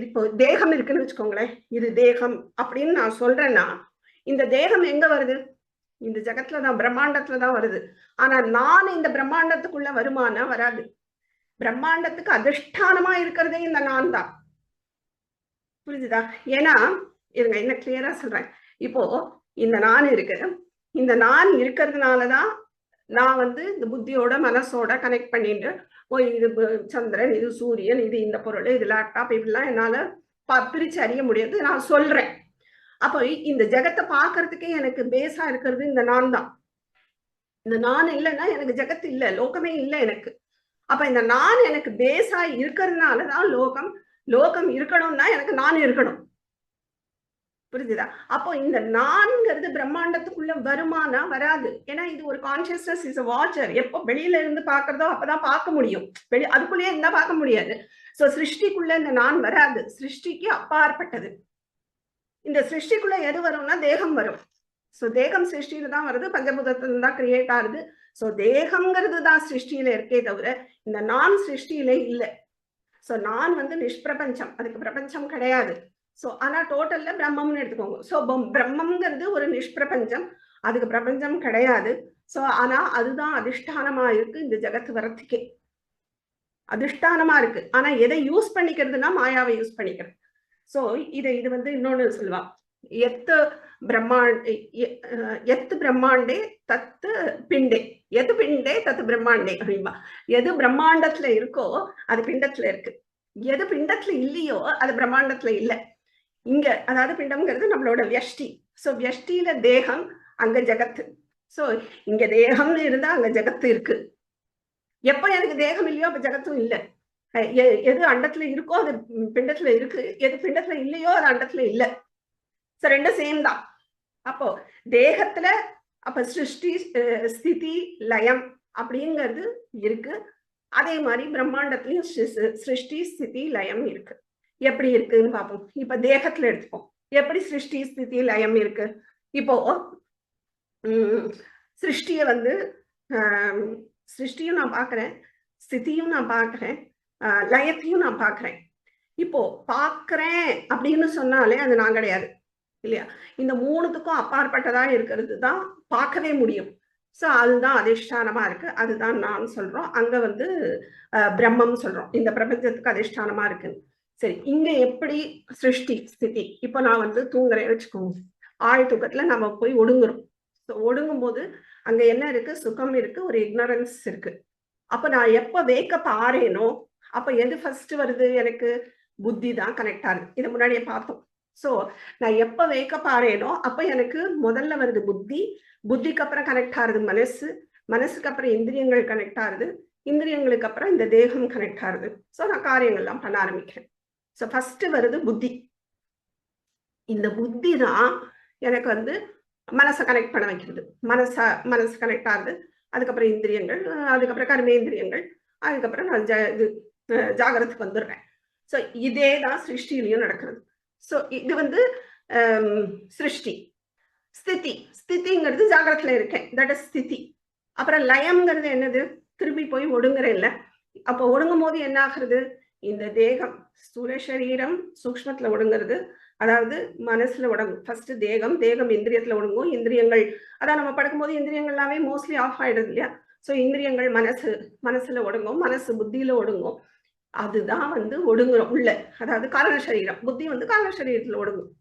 இப்போ தேகம் இருக்குன்னு வச்சுக்கோங்களேன், இது தேகம் அப்படின்னு நான் சொல்றேன்னா, இந்த தேகம் எங்க வருது? இந்த ஜகத்துலதான், பிரம்மாண்டத்துலதான் வருது. ஆனா நான் இந்த பிரம்மாண்டத்துக்குள்ள வருமானா? வராது. பிரம்மாண்டத்துக்கு அதிஷ்டானமா இருக்கிறதே இந்த நான் தான். புரிஞ்சுதா? ஏன்னா இருங்க, என்ன கிளியரா சொல்றேன். இப்போ இந்த நான் இருக்கு, இந்த நான் இருக்கிறதுனாலதான் நான் வந்து இந்த புத்தியோட மனசோட கனெக்ட் பண்ணிட்டு, இது சந்திரன், இது சூரியன், இது இந்த பொருள், இது லேப்டாப், இப்படிலாம் என்னால பிரிச்சு அறிய முடியாது. நான் சொல்றேன். அப்போ இந்த ஜகத்தை பாக்குறதுக்கே எனக்கு பேஸா இருக்கிறது இந்த நான் தான். இந்த நான் இல்லைன்னா எனக்கு ஜகத்து இல்லை, லோகமே இல்லை எனக்கு. அப்ப இந்த நான் எனக்கு பேஸா இருக்கிறதுனாலதான் லோகம் இருக்கணும்னா எனக்கு நான் இருக்கணும். புரிஞ்சுதா? அப்போ இந்த நான்ங்கிறது பிரம்மாண்டத்துக்குள்ள வருமானா? வராது. ஏன்னா இது ஒரு கான்சியஸ்னஸ், இஸ் அ வாட்சர். எப்போ வெளியில இருந்து பாக்குறதோ அப்பதான் பார்க்க முடியும், அதுக்குள்ளேயே இருந்தா பார்க்க முடியாது. சோ சிருஷ்டிக்குள்ள இந்த நான் வராது, சிருஷ்டிக்கு அப்பாற்பட்டது. இந்த சிருஷ்டிக்குள்ள எது வரும்னா தேகம் வரும். சோ தேகம் சிருஷ்டியில தான் வருது, பஞ்சபூதத்துல தான் கிரியேட் ஆகுது. சோ தேகம்ங்கிறது தான் சிருஷ்டியில இருக்கே தவிர இந்த நான் சிருஷ்டியில இல்லை. சோ நான் வந்து நிஷ்பிரபஞ்சம், அதுக்கு பிரபஞ்சம் கிடையாது. சோ ஆனா டோட்டல்ல பிரம்மம்னு எடுத்துக்கோங்க. சோ பிரம்மம்ங்கிறது ஒரு நிஷ்பிரபஞ்சம், அதுக்கு பிரபஞ்சம் கிடையாது. சோ ஆனா அதுதான் அதிஷ்டானமா இருக்கு, இந்த ஜகத்து வரத்துக்கே அதிஷ்டானமா இருக்கு. ஆனா எதை யூஸ் பண்ணிக்கிறதுனா மாயாவை யூஸ் பண்ணிக்கிறது. சோ இது வந்து இன்னொன்னு சொல்லுவா, எத்து பிரம்மாண்டே தத்து பிண்டே, எது பிண்டே தத்து பிரம்மாண்டே அப்படின்பா. எது பிரம்மாண்டத்துல இருக்கோ அது பிண்டத்துல இருக்கு, எது பிண்டத்துல இல்லையோ அது பிரம்மாண்டத்துல இல்லை. இங்க அதாவது பிண்டம்ங்கிறது நம்மளோட வியஷ்டி. சோ வியஷ்டியில தேகம், அங்க ஜகத்து. சோ இங்க தேகம்னு இருந்தா அங்க ஜகத்து இருக்கு. எப்ப எனக்கு தேகம் இல்லையோ அப்ப ஜகத்தும் இல்லை. எது அண்டத்துல இருக்கோ அது பிண்டத்துல இருக்கு, எது பிண்டத்துல இல்லையோ அது அண்டத்துல இல்லை. சோ ரெண்டும் சேம் தான். அப்போ தேகத்துல அப்ப சிருஷ்டி ஸ்திதி லயம் அப்படிங்கிறது இருக்கு. அதே மாதிரி பிரம்மாண்டத்திலயும் சிருஷ்டி ஸ்திதி லயம் இருக்கு. எப்படி இருக்குன்னு பார்ப்போம். இப்ப தேகத்துல எடுத்துப்போம், எப்படி சிருஷ்டி ஸ்திதி லயம் இருக்கு. இப்போ சிருஷ்டிய வந்து சிருஷ்டியும் நான் பாக்குறேன், ஸ்திதியும் நான் பாக்குறேன், லயத்தையும் நான் பாக்குறேன். இப்போ பாக்குறேன் அப்படின்னு சொன்னாலே அது நான் கிடையாது, இல்லையா? இந்த மூணுத்துக்கும் அப்பாற்பட்டதா இருக்கிறது தான் பார்க்கவே முடியும். சோ அதுதான் அதிஷ்டானமா இருக்கு, அதுதான் நான் சொல்றோம். அங்க வந்து பிரம்மம் சொல்றோம், இந்த பிரபஞ்சத்துக்கு அதிஷ்டானமா இருக்குன்னு. சரி, இங்க எப்படி சிருஷ்டி ஸ்திதி? இப்போ நான் வந்து தூங்குறேன் வச்சுக்கோங்க, ஆழ் தூக்கத்துல நம்ம போய் ஒடுங்குறோம். ஒடுங்கும் போது அங்க என்ன இருக்கு? சுகம் இருக்கு, ஒரு இக்னரன்ஸ் இருக்கு. அப்ப நான் எப்ப வேக்கப் ஆறேனோ அப்ப எது ஃபர்ஸ்ட் வருது? எனக்கு புத்தி தான் கனெக்ட் ஆகுது. இதை முன்னாடியே பார்த்தோம். சோ நான் எப்ப வேக்கப் ஆறேனோ அப்ப எனக்கு முதல்ல வருது புத்தி, புத்திக்கு அப்புறம் கனெக்ட் ஆகுது மனசு, மனசுக்கு அப்புறம் இந்திரியங்கள் கனெக்ட் ஆகுது, இந்திரியங்களுக்கு அப்புறம் இந்த தேகம் கனெக்ட் ஆகுது. சோ நான் காரியங்கள்லாம் பண்ண ஆரம்பிக்கிறேன். சோ ஃபர்ஸ்ட் வருது புத்தி. இந்த புத்தி தான் எனக்கு வந்து மனசை கனெக்ட் பண்ண வைக்கிறது. மனசு கனெக்ட் ஆகுது, அதுக்கப்புறம் இந்திரியங்கள், அதுக்கப்புறம் கர்மேந்திரியங்கள், அதுக்கப்புறம் நான் ஜாகிரத்துக்கு வந்துடுறேன். சோ இதே தான் சிருஷ்டிலையும் நடக்கிறது. சோ இது வந்து சிருஷ்டி. ஸ்திதிங்கிறது ஜாகிரத்துல இருக்கேன், தட் இஸ் ஸ்திதி. அப்புறம் லயம்ங்கிறது என்னது, திரும்பி போய் ஒடுங்குற இல்ல. அப்போ ஒடுங்கும் போது என்ன ஆகுறது, இந்த தேகம் ஸ்தூல சரீரம் சூக்ஷ்மத்துல ஒடுங்குறது, அதாவது மனசுல ஒடுங்கும். ஃபர்ஸ்ட் தேகம், தேகம் இந்திரியத்துல ஒடுங்கும், இந்திரியங்கள் அதான் நம்ம படுக்கும்போது இந்திரியங்கள்லாமே மோஸ்ட்லி ஆஃப் ஆயிடுது இல்லையா. ஸோ இந்திரியங்கள் மனசுல ஒடுங்கும், மனசு புத்தியில ஒடுங்கும். அதுதான் வந்து ஒடுங்குறோம் உள்ள, அதாவது காரண சரீரம். புத்தி வந்து காரண சரீரத்துல ஒடுங்கும்.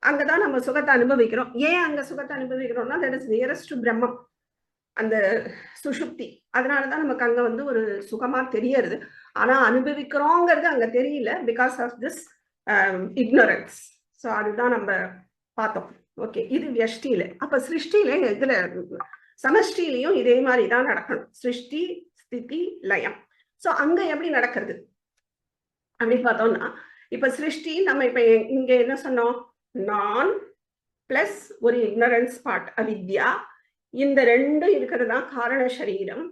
அங்கதான் நம்ம சுகத்தை அனுபவிக்கிறோம். ஏன் அங்க சுகத்தை அனுபவிக்கிறோம்னா தட் இஸ் நியரஸ்ட் டு பிரம்மம், அந்த சுஷுப்தி. அதனாலதான் நமக்கு அங்க வந்து ஒரு சுகமா தெரியறது. ஆனா அனுபவிக்கிறோங்கிறது அங்க தெரியல, because of this ignorance. So அதுதான் நம்ம பார்த்தோம். ஓகே, இது வியஷ்டியில. அப்ப சிருஷ்டியில இதுல சமஷ்டிலையும் இதே மாதிரி தான் நடக்கணும். சிருஷ்டி, ஸ்திதி, லயம். ஸோ அங்க எப்படி நடக்கிறது அப்படின்னு பார்த்தோம்னா, இப்ப சிருஷ்டி நம்ம இப்ப இங்க என்ன சொன்னோம், நான் பிளஸ் ஒரு இக்னரன்ஸ் பார்ட் அவித்யா, இந்த ரெண்டும் இருக்கிறது தான் காரண சரீரம்.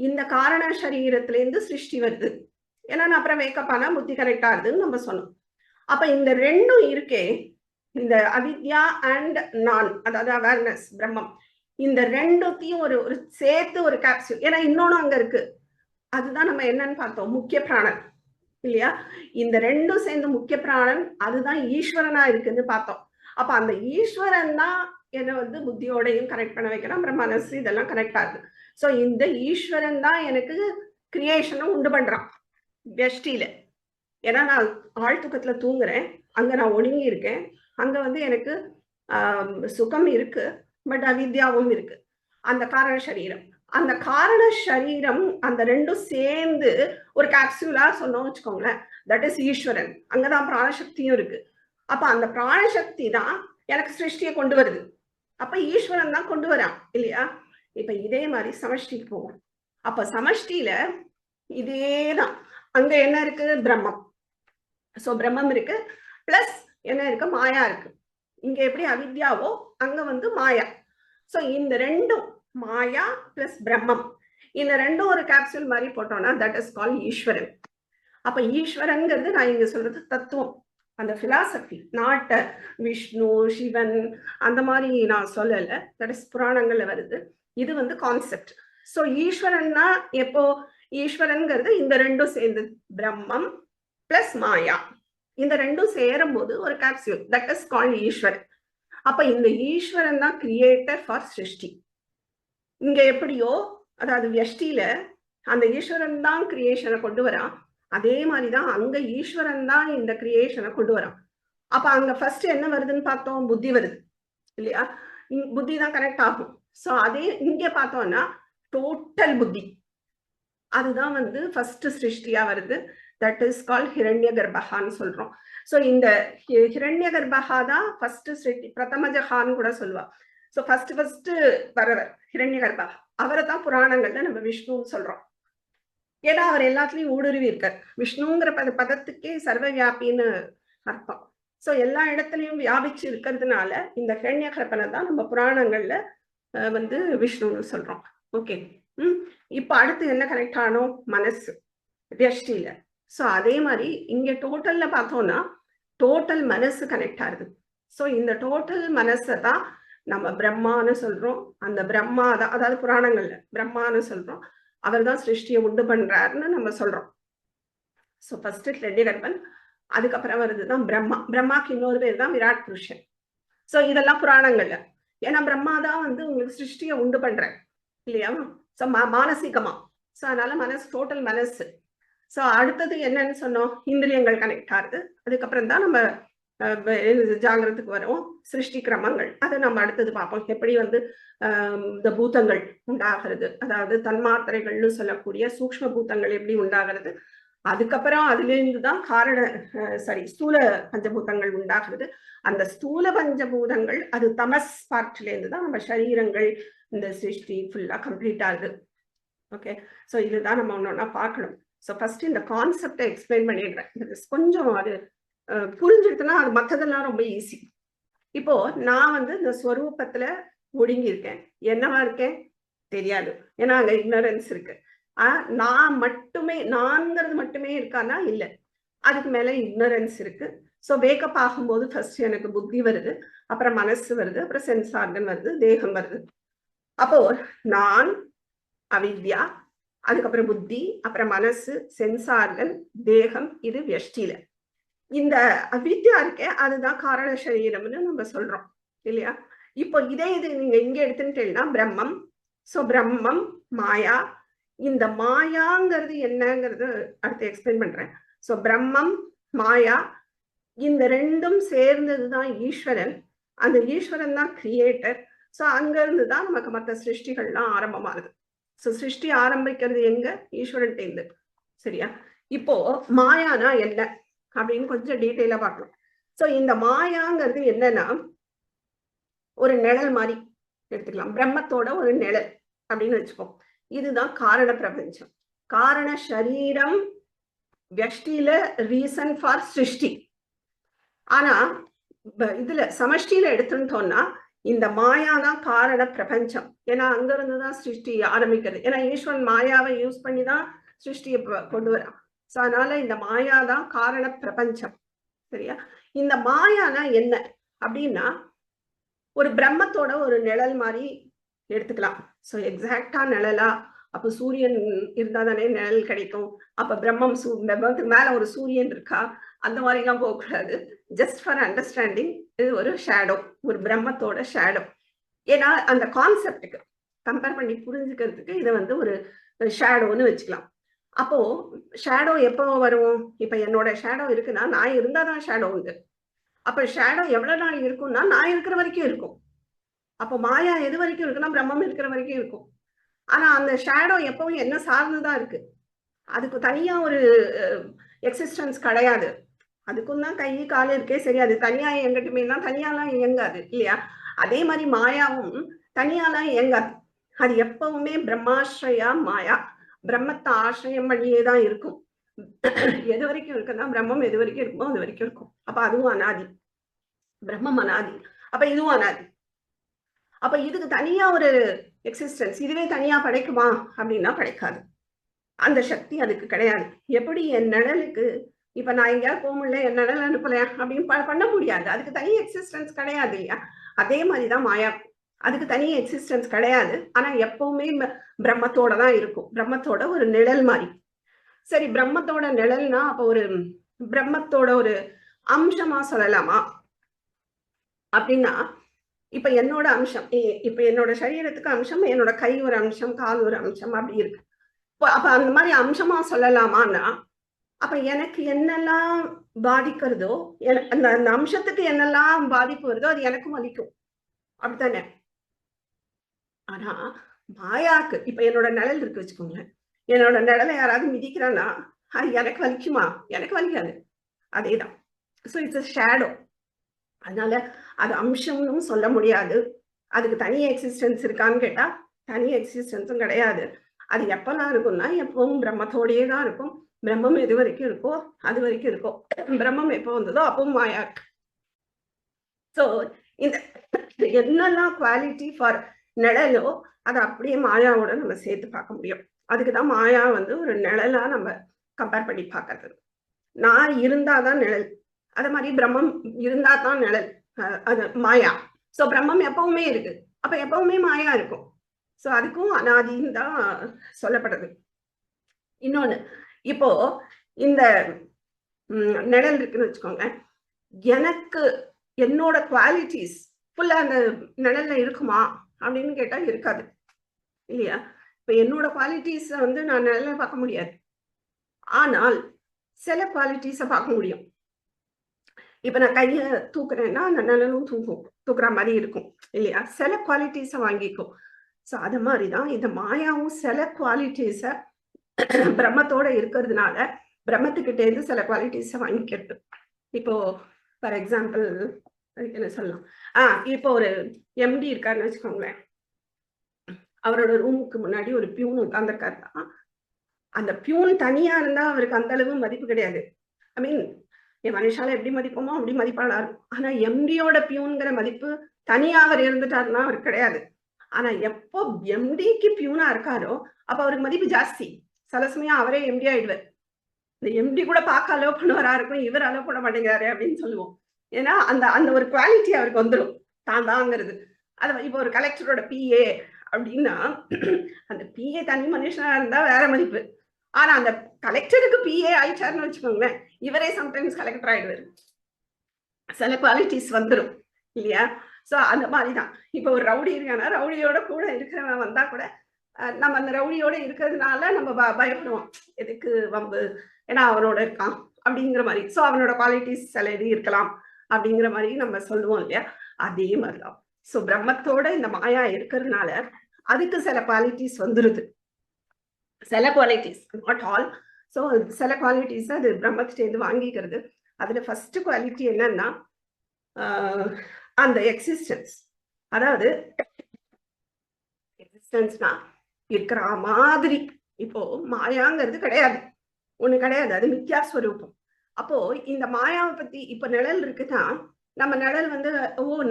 இந்த காரண சரீரத்துல இருந்து சிருஷ்டி வருது. ஏன்னா அப்புறம் வேக்கப் ஆனா புத்தி கரெக்டா இருக்குதுன்னு நம்ம சொன்னோம். அப்ப இந்த ரெண்டும் இருக்கே, இந்த அவித்யா அண்ட் நான், அதாவது அவேர்னஸ் பிரம்மம், இந்த ரெண்டுத்தையும் ஒரு சேர்த்து ஒரு கேப்சூல். ஏன்னா இன்னொன்னு அங்க இருக்கு, அதுதான் நம்ம என்னன்னு பார்த்தோம், முக்கிய பிராணன் இல்லையா. இந்த ரெண்டும் சேர்ந்து முக்கிய பிராணன், அதுதான் ஈஸ்வரனா இருக்குன்னு பார்த்தோம். அப்ப அந்த ஈஸ்வரன் தான் என்ன வந்து புத்தியோடையும் கனெக்ட் பண்ண வைக்கிறோம், அப்புறம் மனசு இதெல்லாம் கனெக்ட் ஆகுது. ஸோ இந்த ஈஸ்வரன் தான் எனக்கு கிரியேஷனும் உண்டு பண்றான் வெஷ்டியில. ஏன்னா நான் ஆழ் தூக்கத்துல தூங்குறேன், அங்க நான் ஒடுங்கி இருக்கேன், அங்க வந்து எனக்கு சுகம் இருக்கு, பட் அவித்யாவும் இருக்கு. அந்த காரண சரீரம், அந்த காரண சரீரம், அந்த ரெண்டும் சேர்ந்து ஒரு கேப்சூலா சொன்னோம் வச்சுக்கோங்களேன், தட் இஸ் ஈஸ்வரன். அங்கதான் பிராணசக்தியும் இருக்கு. அப்ப அந்த பிராணசக்தி தான் எனக்கு சிருஷ்டியை கொண்டு வருது. அப்ப ஈஸ்வரன் தான் கொண்டு வரான் இல்லையா. இப்ப இதே மாதிரி சமஷ்டிக்கு போவோம். அப்ப சமஷ்டியில இதேதான், அங்க என்ன இருக்கு, பிரம்மம். சோ பிரம்மம் இருக்கு, பிளஸ் என்ன இருக்கு, மாயா இருக்கு. இங்க எப்படி அவித்யாவோ அங்க வந்து மாயா. சோ இந்த ரெண்டும் மாயா பிளஸ் பிரம்மம், இந்த ரெண்டும் ஒரு கேப்சூல் மாதிரி போட்டோம்னா தட் இஸ் கால் ஈஸ்வரன். அப்ப ஈஸ்வரன்ங்கிறது நான் இங்க சொல்றது தத்துவம், அந்த பிலாசபி, நாட்ட விஷ்ணு சிவன் அந்த மாதிரி நான் சொல்லல, தட் இஸ் புராணங்கள்ல வருது. இது வந்து கான்செப்ட். சோ ஈஸ்வரன்னா எப்போ, ஈஸ்வரன்ங்கிறது இந்த ரெண்டும் சேர்ந்து பிரம்மம் பிளஸ் மாயா, இந்த ரெண்டும் சேரும் போது ஒரு கேப்சூல், தட் இஸ் கால்ட் ஈஸ்வரன். அப்ப இந்த ஈஸ்வரன் தான் கிரியேட்டர் ஃபார் சிருஷ்டி. இங்க எப்படியோ, அதாவது வியஷ்டியில அந்த ஈஸ்வரன் தான் கிரியேஷனை கொண்டு வரான், அதே மாதிரிதான் அங்க ஈஸ்வரன் தான் இந்த கிரியேஷனை கொண்டு வரான். அப்ப அங்க ஃபர்ஸ்ட் என்ன வருதுன்னு பார்த்தோம், புத்தி வருது இல்லையா. புத்தி தான் கனெக்ட் ஆகும். சோ அதே இங்க பார்த்தோம்னா டோட்டல் புத்தி, அதுதான் வந்து ஃபர்ஸ்ட் சிருஷ்டியா வருது. தட் இஸ் கால் ஹிரண்ய கர்ப்பகான்னு சொல்றோம். சோ இந்த ஹிரண்ய கர்ப்பகா தான் ஃபர்ஸ்ட் சிருஷ்டி, பிரதமஜகான்னு கூட சொல்லுவா. சோ ஃபர்ஸ்ட் வரவர் ஹிரண்ய கர்ப்பகா, அவரை தான் புராணங்கள்ல நம்ம விஷ்ணுன்னு சொல்றோம். ஏன்னா அவர் எல்லாத்துலயும் ஊடுருவி இருக்கார். விஷ்ணுங்கிற பதத்துக்கே சர்வ வியாபின்னு அர்த்தம். சோ எல்லா இடத்துலயும் வியாபிச்சு இருக்கிறதுனால இந்த ஹிரண்ய கர்ப்பனை தான் நம்ம புராணங்கள்ல வந்து விஷ்ணுன்னு சொல்றோம். ஓகே. இப்ப அடுத்து என்ன கனெக்ட் ஆனோம், மனசு வியஷ்டியில. சோ அதே மாதிரி இங்க டோட்டல்ல பார்த்தோம்னா டோட்டல் மனசு கனெக்ட் ஆகுது. சோ இந்த டோட்டல் மனசை தான் நம்ம பிரம்மான்னு சொல்றோம். அந்த பிரம்மா தான், அதாவது புராணங்கள்ல பிரம்மான்னு சொல்றோம், அவர் தான் சிருஷ்டியை உண்டு பண்றாருன்னு நம்ம சொல்றோம். சோ ஃபர்ஸ்ட் ஹிரண்யகர்ப்பன், அதுக்கப்புறம் வருதுதான் பிரம்மா. பிரம்மாக்கு இன்னொரு பேர் தான் விராட் புருஷன். சோ இதெல்லாம் புராணங்கள்ல. ஏன்னா பிரம்மா தான் வந்து உங்களுக்கு சிருஷ்டியை உண்டு பண்ற இல்லையா. சோ மானசீகமா. சோ அதனால மனசு, டோட்டல் மனசு. சோ அடுத்தது என்னன்னு சொன்னோம், இந்திரியங்கள் கனெக்ட் ஆகுது. அதுக்கப்புறம் தான் நம்ம ஜாகிரத்துக்கு வரும், சிருஷ்டி கிரமங்கள். அதை நம்ம அடுத்தது பார்ப்போம், எப்படி வந்து இந்த பூதங்கள் உண்டாகிறது, அதாவது தன்மாத்திரைகள்னு சொல்லக்கூடிய சூக்ஷ்ம பூதங்கள் எப்படி உண்டாகிறது. அதுக்கப்புறம் அதுல இருந்துதான் ஸ்தூல பஞ்சபூதங்கள் உண்டாகிறது. அந்த ஸ்தூல பஞ்சபூதங்கள் அது தமஸ் பார்ட்ல இருந்து தான் நம்ம சரீரங்கள், இந்த சிருஷ்டி ஃபுல்லா கம்ப்ளீட் ஆகுது. ஓகே. சோ இதுதான் நம்ம ஒன்னொன்னா பார்க்கணும். ஸோ ஃபர்ஸ்ட் இந்த கான்செப்டை எக்ஸ்பிளைன் பண்ணிடுறேன். கொஞ்சம் அது புரிஞ்சுடுத்துனா அது மற்றதெல்லாம் ரொம்ப ஈஸி. இப்போ நான் வந்து இந்த ஸ்வரூபத்துல ஒடுங்கி இருக்கேன், என்னவா இருக்கேன் தெரியாது, ஏன்னா அங்க இக்னரன்ஸ் இருக்கு. நான் மட்டுமே, நான்கிறது மட்டுமே இருக்கானா இல்ல, அதுக்கு மேல இக்னரன்ஸ் இருக்கு. ஸோ வேக்கப் ஆகும்போது ஃபர்ஸ்ட் எனக்கு புத்தி வருது, அப்புறம் மனசு வருது, அப்புறம் சென்ஸ் ஆர்கன் வருது, தேகம் வருது. அப்போ நான் அவித்யா, அதுக்கப்புறம் புத்தி, அப்புறம் மனசு, சென்சார்கள், தேகம், இது வியஷ்டியில. இந்த அவித்யா இருக்கே அதுதான் காரண சரீரம்னு நம்ம சொல்றோம் இல்லையா? இப்போ இதே இது நீங்க இங்க எடுத்துட்டீங்கன்னா பிரம்மம். சோ பிரம்மம், மாயா. இந்த மாயாங்கிறது என்னங்கிறது அடுத்து எக்ஸ்பிளைன் பண்றேன். சோ பிரம்மம், மாயா, இந்த ரெண்டும் சேர்ந்ததுதான் ஈஸ்வரன். அந்த ஈஸ்வரன் தான் கிரியேட்டர். சோ அங்க இருந்துதான் நமக்கு மற்ற சிருஷ்டிகள்லாம் ஆரம்பமாகுது. சோ சிருஷ்டி ஆரம்பிக்கிறது எங்க? ஈஸ்வரன் இருந்து. சரியா? இப்போ மாயானா என்ன அப்படின்னு கொஞ்சம் டீட்டெயிலா பார்க்கலாம். சோ இந்த மாயாங்கிறது என்னன்னா ஒரு நிழல் மாதிரி எடுத்துக்கலாம். பிரம்மத்தோட ஒரு நிழல் அப்படின்னு வச்சுப்போம். இதுதான் காரண பிரபஞ்சம். காரண சரீரம் வியஷ்டியில ரீசன் ஃபார் சிருஷ்டி. ஆனா இதுல சமஷ்டியில எடுத்துட்டோம்னா இந்த மாயா தான் காரண பிரபஞ்சம். ஏன்னா அங்க இருந்துதான் சிருஷ்டி ஆரம்பிக்கிறது. ஏன்னா ஈஸ்வரன் மாயாவை யூஸ் பண்ணிதான் சிருஷ்டியை கொண்டு வரான். சோ அதனால இந்த மாயா தான் காரண பிரபஞ்சம். சரியா? இந்த மாயானா என்ன அப்படின்னா ஒரு பிரம்மத்தோட ஒரு நிழல் மாதிரி எடுத்துக்கலாம். சோ எக்ஸாக்டா நிழலா? அப்ப சூரியன் இருந்தா தானே நிழல் கிடைக்கும். அப்ப பிரம்மத்துக்கு மேல ஒரு சூரியன் இருக்கா? அந்த மாதிரி எல்லாம் போகக்கூடாது. ஜஸ்ட் ஃபார் அண்டர்ஸ்டாண்டிங், இது ஒரு ஷேடோ, ஒரு பிரம்மத்தோட ஷேடோ. ஏன்னா அந்த கான்செப்டுக்கு கம்பேர் பண்ணி புரிஞ்சுக்கிறதுக்கு இதை ஒரு ஷேடோன்னு வச்சுக்கலாம். அப்போ ஷேடோ எப்போ வரும்? இப்ப என்னோட ஷேடோ இருக்குன்னா நான் இருந்தாதான் ஷேடோ உண்டு. அப்ப ஷேடோ எவ்வளவு நாள் இருக்கும்னா நான் இருக்கிற வரைக்கும் இருக்கும். அப்போ மாயா எது வரைக்கும் இருக்குன்னா பிரம்மம் இருக்கிற வரைக்கும் இருக்கும். ஆனா அந்த ஷேடோ எப்பவும் என்ன சார்ந்துதான் இருக்கு. அதுக்கு தனியா ஒரு எக்ஸிஸ்டன்ஸ் கிடையாது. அதுக்கும் தான் கை கால் இருக்கே, சரி, அது தனியா இயங்கட்டுமே தான், தனியாலாம் இயங்காது இல்லையா? அதே மாதிரி மாயாவும் தனியாலாம் இயங்காது. அது எப்பவுமே பிரம்மாஸ்ரயா மாயா, பிரம்மத்தை ஆசிரியம் பண்ணியே தான் இருக்கும். எது வரைக்கும் இருக்குன்னா பிரம்மம் எது வரைக்கும் இருக்குமோ அது வரைக்கும் இருக்கும். அப்ப அதுவும் அனாதி, பிரம்மம் அனாதி. அப்ப இதுவும் அனாதி. அப்ப இதுக்கு தனியா ஒரு எக்ஸிஸ்டன்ஸ் இதுவே தனியா படைக்குமா அப்படின்னா படைக்காது. அந்த சக்தி அதுக்கு கிடையாது. எப்படி என் நிழலுக்கு இப்ப நான் எங்கேயாவது போக முடியல, என் நிழல் அனுப்பல அப்படின்னு பண்ண முடியாது. அதுக்கு தனி எக்ஸிஸ்டன்ஸ் கிடையாது இல்லையா? அதே மாதிரிதான் மாயா, அதுக்கு தனி எக்ஸிஸ்டன்ஸ் கிடையாது. ஆனா எப்பவுமே பிரம்மத்தோட தான் இருக்கும். பிரம்மத்தோட ஒரு நிழல் மாதிரி. சரி, பிரம்மத்தோட நிழல்னா அப்ப ஒரு பிரம்மத்தோட ஒரு அம்சமா சொல்லலாமா அப்படின்னா, இப்ப என்னோட அம்சம், இப்ப என்னோட சரீரத்துக்கு அம்சம், என்னோட கை ஒரு அம்சம், கால் ஒரு அம்சம் அப்படி இருக்கு. அப்ப அந்த மாதிரி அம்சமா சொல்லலாமான்னா, அப்ப எனக்கு என்னெல்லாம் பாதிக்கிறதோ, அந்த அம்சத்துக்கு என்னெல்லாம் பாதிப்பு வருதோ அது எனக்கும் வலிக்கும். அப்படித்தானே? ஆனா மாயாக்கு இப்ப என்னோட நிழல் இருக்கு வச்சுக்கோங்களேன். என்னோட நிழலை யாராவது மிதிக்கிறான்னா அது எனக்கு வலிக்குமா? எனக்கு வலிக்காது. அதேதான். So it's shadow. அதனால அது அம்சம்னு சொல்ல முடியாது. அதுக்கு தனி எக்ஸிஸ்டன்ஸ் இருக்கான்னு கேட்டா தனி எக்ஸிஸ்டன்ஸும் கிடையாது. அது எப்பெல்லாம் இருக்கும்னா எப்பவும் பிரம்மத்தோடையே தான் இருக்கும். பிரம்மம் எது வரைக்கும் இருக்கோ அது வரைக்கும் இருக்கும். பிரம்மம் எப்போ வந்ததோ அப்பவும் மாயா இருக்கு. ஸோ இந்த என்னெல்லாம் குவாலிட்டி ஃபார் நிழலோ அதை அப்படியே மாயாவோட நம்ம சேர்த்து பார்க்க முடியும். அதுக்குதான் மாயா ஒரு நிழலா நம்ம கம்பேர் பண்ணி பார்க்கறது. நான் இருந்தாதான் நிழல், அதே மாதிரி பிரம்மம் இருந்தா தான் நிழல், அது மாயா. ஸோ பிரம்மம் எப்பவுமே இருக்கு, அப்ப எப்பவுமே மாயா இருக்கும். ஸோ அதுக்கும் அனாதின்னு தான் சொல்லப்படுது. இன்னொன்னு, இப்போ இந்த நிழல் இருக்குன்னு வச்சுக்கோங்க, எனக்கு என்னோட குவாலிட்டிஸ் ஃபுல்லா அந்த நிழல்ல இருக்குமா அப்படின்னு கேட்டா இருக்காது இல்லையா? இப்ப என்னோட குவாலிட்டிஸ நான் நிழல்ல பார்க்க முடியாது. ஆனால் சில குவாலிட்டிஸை பார்க்க முடியும். இப்ப நான் கைய தூக்குறேன்னா அந்த நிழலும் தூக்குற மாதிரி இருக்கும் இல்லையா? சில குவாலிட்டிஸை வாங்கிக்கும். ஸோ அது மாதிரிதான் இந்த மாயாவும் சில குவாலிட்டிஸை பிரம்மத்தோட இருக்கிறதுனால பிரம்மத்துக்கிட்டே இருந்து சில குவாலிட்டிஸை வாங்கிக்கிறது. இப்போ ஃபார் எக்ஸாம்பிள் என்ன சொல்லலாம், இப்போ ஒரு எம்டி இருக்காருன்னு வச்சுக்கோங்களேன். அவரோட ரூமுக்கு முன்னாடி ஒரு பியூன் உட்கார்ந்துருக்காருன்னா அந்த பியூன் தனியா இருந்தா அவருக்கு அந்த அளவு மதிப்பு கிடையாது. ஐ மீன் என் மனுஷால எப்படி மதிப்போமோ அப்படி மதிப்பாளா இருக்கும். ஆனா எம்டியோட பியூன்கிற மதிப்பு தனியா அவர் இருந்துட்டாருன்னா அவருக்கு கிடையாது. ஆனா எப்போ எம்டிக்கு பியூனா இருக்காரோ அப்ப அவருக்கு மதிப்பு ஜாஸ்தி. சில சமயம் அவரே எம்டி ஆயிடுவார். இந்த எம்டி கூட பார்க்க அலோவ் பண்ணுவாரா இருக்கும், இவர் அலோவ் பண்ண மாட்டேங்கிறாரு அப்படின்னு சொல்லுவோம். ஏன்னா அந்த அந்த ஒரு குவாலிட்டி அவருக்கு வந்துடும், தான் தாங்கிறது. அது இப்போ ஒரு கலெக்டரோட பிஏ அப்படின்னா அந்த பிஏ தனி மனுஷனா இருந்தா வேற மதிப்பு. ஆனா அந்த கலெக்டருக்கு பிஏ ஆயிட்டாருன்னு வச்சுக்கோங்களேன், இவரே சம்டைம்ஸ் கலெக்டர் ஆயிடுவாரு. சில குவாலிட்டிஸ் வந்துடும் இல்லையா? ஸோ அந்த மாதிரி தான். இப்போ ஒரு ரவுடி இருக்கானா, ரவுடியோட கூட இருக்கிறவன் வந்தா கூட நம்ம அந்த ரவுடியோட இருக்கிறதுனால நம்ம பயப்படுவோம், எதுக்கு வம்பு, ஏன்னா அவனோட இருக்கான் அப்படிங்கிற மாதிரி. ஸோ அவனோட குவாலிட்டிஸ் சில இது இருக்கலாம் அப்படிங்கிற மாதிரி நம்ம சொல்லுவோம் இல்லையா? அதே மாதிரிதான். ஸோ பிரம்மத்தோட இந்த மாயா இருக்கிறதுனால அதுக்கு சில குவாலிட்டிஸ் வந்துருது. சில குவாலிட்டிஸ், நாட் ஆல். ஸோ சில குவாலிட்டிஸ் அது பிரம்மத்திட்டேருந்து வாங்கிக்கிறது. அதுல ஃபர்ஸ்ட் குவாலிட்டி என்னன்னா அந்த எக்ஸிஸ்டன்ஸ். அதாவது எக்ஸிஸ்டன்ஸ்னா இருக்கிற மாதிரி. இப்போ மாயாங்கிறது கிடையாது, ஒண்ணு கிடையாது, அது மித்யாஸ்வரூபம். அப்போ இந்த மாயாவை பத்தி, இப்ப நிழல் இருக்குன்னா நம்ம நிழல் வந்து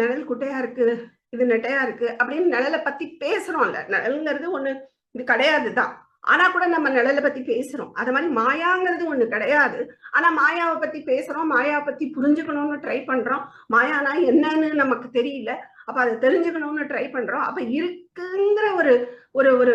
நிழல் குட்டையா இருக்கு, இது நெட்டையா இருக்கு அப்படின்னு நிழலை பத்தி பேசுறோம்ல. நிழல்ங்கிறது ஒண்ணு இது கிடையாதுதான், ஆனா கூட நம்ம நிழலை பத்தி பேசுறோம். அது மாதிரி மாயாங்கிறது ஒண்ணு கிடையாது, ஆனா மாயாவை பத்தி பேசுறோம், மாயாவை பத்தி புரிஞ்சுக்கணும்னு ட்ரை பண்றோம். மாயானா என்னன்னு நமக்கு தெரியல, அப்ப அதை தெரிஞ்சுக்கணும்னு ட்ரை பண்றோம். அப்ப இருக்குங்கிற ஒரு ஒரு ஒரு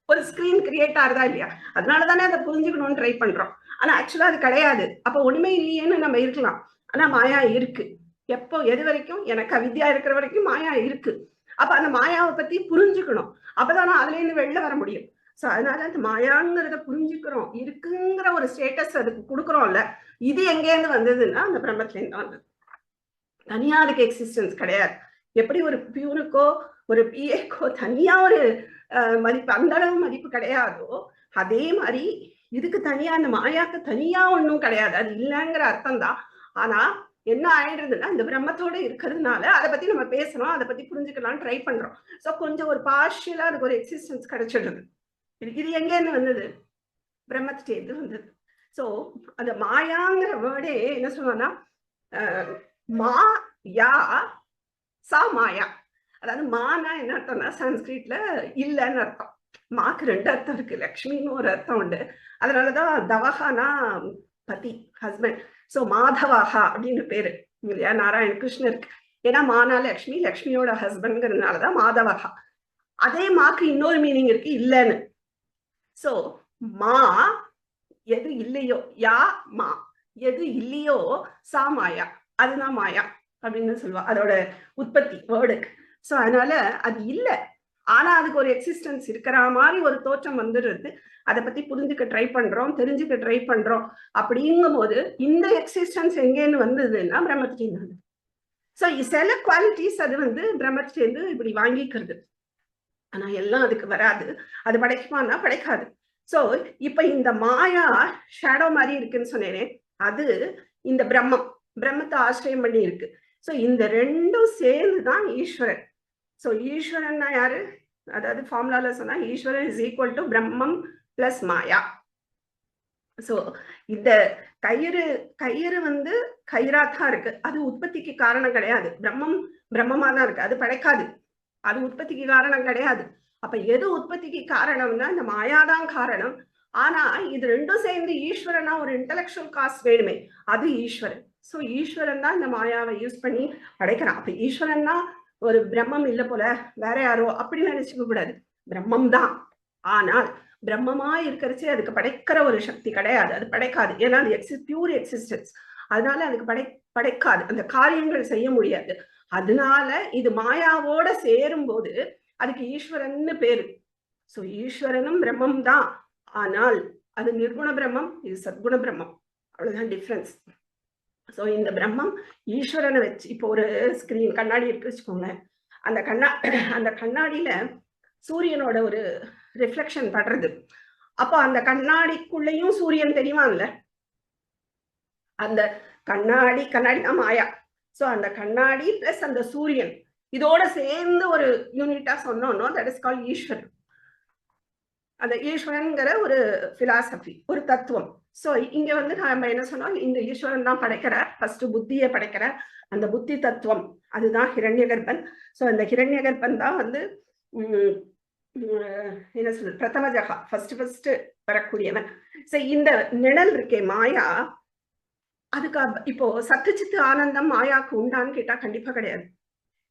ஒரு ஸ்கிரீன் கிரியேட் ஆகுதா இல்லையா? அதனாலதானே அதை புரிஞ்சுக்கணும்னு ட்ரை பண்றோம். ஆனா ஆக்சுவலா அது கிடையாது. அப்ப ஒண்ணுமே இல்லையேன்னு நம்ம இருக்கலாம், ஆனா மாயா இருக்கு. எப்போ, எது வரைக்கும்? எனக்கு அவித்யா இருக்கிற வரைக்கும் மாயா இருக்கு. அப்ப அந்த மாயாவை பத்தி புரிஞ்சுக்கணும், அப்பதானே அதுல இருந்து வெளில வர முடியும். சோ அதனால அந்த மாயாங்கிறத புரிஞ்சுக்கிறோம், இருக்குங்கிற ஒரு ஸ்டேட்டஸ் அதுக்கு கொடுக்குறோம்ல. இது எங்கேருந்து வந்ததுன்னா அந்த பிரம்மத்துல இருந்து வந்தது. தனியா அதுக்கு எக்ஸிஸ்டன்ஸ் கிடையாது. எப்படி ஒரு பியூனுக்கோ ஒரு பிஏக்கோ தனியா ஒரு மதிப்பு, அந்த அளவு மதிப்பு கிடையாதோ, அதே மாதிரி இதுக்கு தனியா, அந்த மாயாக்கு தனியா ஒண்ணும் கிடையாது, அது இல்லைங்கிற அர்த்தம் தான். ஆனா என்ன ஆயிடுறதுன்னா இந்த பிரம்மத்தோட இருக்கிறதுனால அதை பத்தி நம்ம பேசணும், அதை பத்தி புரிஞ்சுக்கலாம் ட்ரை பண்றோம். ஸோ கொஞ்சம் ஒரு பார்ஷியலா அதுக்கு ஒரு எக்ஸிஸ்டன்ஸ் கிடைச்சிடுது. இது எங்கேருந்து வந்தது? பிரம்மத்திட்டேருந்து வந்தது. ஸோ அந்த மாயாங்கிற வேர்டே என்ன சொல்லுவாங்கன்னா மா யா சா மாயா. அதாவது மானா என்ன அர்த்தம்னா சன்ஸ்கிரிட்ல இல்லைன்னு அர்த்தம். மாக்கு 2 அர்த்தம் இருக்கு, லக்ஷ்மின்னு ஒரு அர்த்தம் உண்டு. அதனாலதான் தவஹானா பதி, ஹஸ்பண்ட். ஸோ மாதவாஹா அப்படின்னு பேரு இல்லையா நாராயண கிருஷ்ணருக்கு. ஏன்னா மானா லக்ஷ்மி, லக்ஷ்மியோட ஹஸ்பண்ட்ங்கிறதுனாலதான் மாதவஹா. அதே மாக்கு இன்னொரு மீனிங் இருக்கு, இல்லைன்னு. சோ மா எது இல்லையோ, யா மா எது இல்லையோ சா மாயா, அதுதான் மாயா அப்படின்னு சொல்லுவா, அதோட உற்பத்தி வேர்டுக்கு. ஸோ அதனால அது இல்லை, ஆனா அதுக்கு ஒரு எக்ஸிஸ்டன்ஸ் இருக்கிற மாதிரி ஒரு தோற்றம் வந்துடுறது. அதை பத்தி புரிஞ்சுக்க ட்ரை பண்றோம், தெரிஞ்சுக்க ட்ரை பண்றோம். அப்படிங்கும் போது இந்த எக்ஸிஸ்டன்ஸ் எங்கேன்னு வந்ததுன்னா பிரம்மத்திட்டேருந்து வந்தது. ஸோ சில குவாலிட்டிஸ் அது வந்து பிரம்மத்திட்டேருந்து இப்படி வாங்கிக்கிறது, ஆனா எல்லாம் அதுக்கு வராது. அது படைக்குமான்னா படைக்காது. சோ இப்ப இந்த மாயா ஷேடோ மாதிரி இருக்குன்னு சொன்னேனே, அது இந்த பிரம்மத்தை ஆசிரியம் பண்ணி இருக்கு. சோ இந்த ரெண்டும் சேர்ந்துதான் ஈஸ்வரன். சோ ஈஸ்வரன்னா யாரு? அதாவது ஃபார்முலால சொன்னா ஈஸ்வரன் இஸ் ஈக்குவல் டு பிரம்மம் பிளஸ் மாயா. சோ இந்த கயிறு வந்து கயிறாத்தான் இருக்கு, அது உற்பத்திக்கு காரணம் கிடையாது. பிரம்மமா தான் இருக்கு, அது படைக்காது, அது உற்பத்திக்கு காரணம் கிடையாது. அப்ப எது உற்பத்திக்கு காரணம்னா இந்த மாயாதான் காரணம். ஆனா இது ரெண்டும் சேர்ந்து ஈஸ்வரனா ஒரு இன்டெலெக்சுவல் காஸ் வேணுமே, அது ஈஸ்வரன். சோ ஈஸ்வரன் தான் இந்த மாயாவை யூஸ் பண்ணி படைக்கிறான். அப்ப ஈஸ்வரன்னா ஒரு பிரம்மம் இல்ல போல, வேற யாரோ அப்படின்னு நினைச்சுக்க கூடாது, பிரம்மம் தான். ஆனால் பிரம்மமா இருக்கிறச்சே அதுக்கு படைக்கிற ஒரு சக்தி கிடையாது, அது படைக்காது. ஏன்னா அது பியூர் எக்ஸிஸ்டன்ஸ், அதனால அதுக்கு படைக்காது, அந்த காரியங்கள் செய்ய முடியாது. அதனால இது மாயாவோட சேரும் போது அதுக்கு ஈஸ்வரன்னு பேரு. சோ ஈஸ்வரனும் பிரம்மம் தான், ஆனால் அது நிர்குண பிரம்மம், இது சத்குண பிரம்மம், அவ்வளவுதான் டிஃபரன்ஸ். சோ இந்த பிரம்மம் ஈஸ்வரனை வச்சு, இப்போ ஒரு ஸ்கிரீன் கண்ணாடி இருக்கு வச்சுக்கோங்க, அந்த கண்ணாடியில சூரியனோட ஒரு ரிஃப்ளெக்ஷன் படுறது. அப்போ அந்த கண்ணாடிக்குள்ளேயும் சூரியன் தெரியுமான்ல, அந்த கண்ணாடி தான் மாயா. சோ அந்த கண்ணாடி பிளஸ் அந்த சூரியன் இதோட சேர்ந்து ஒரு யூனிட்டா சொன்னோம்னா தட் இஸ் கால்ட் ஈஸ்வரன். அந்த ஈஸ்வரன்கிற ஒரு பிலாசபி, ஒரு தத்துவம். சோ இங்க வந்து நம்ம என்ன சொன்னோம், இந்த ஈஸ்வரன் தான் படைக்கிறார், ஃபர்ஸ்ட் புத்தியை படைக்கிறார். அந்த புத்தி தத்துவம் அதுதான் ஹிரண்யகர்பன். சோ அந்த ஹிரண்யகர்பன் தான் வந்து என்ன சொல்றது, பிரதமஜகா, ஃபர்ஸ்ட் வரக்கூடியவன். சோ இந்த நிழல் இருக்கே மாயா, அதுக்கு இப்போ சத்துச்சித்து ஆனந்தம் மாயாக்கு உண்டான்னு கேட்டா கண்டிப்பா கிடையாது.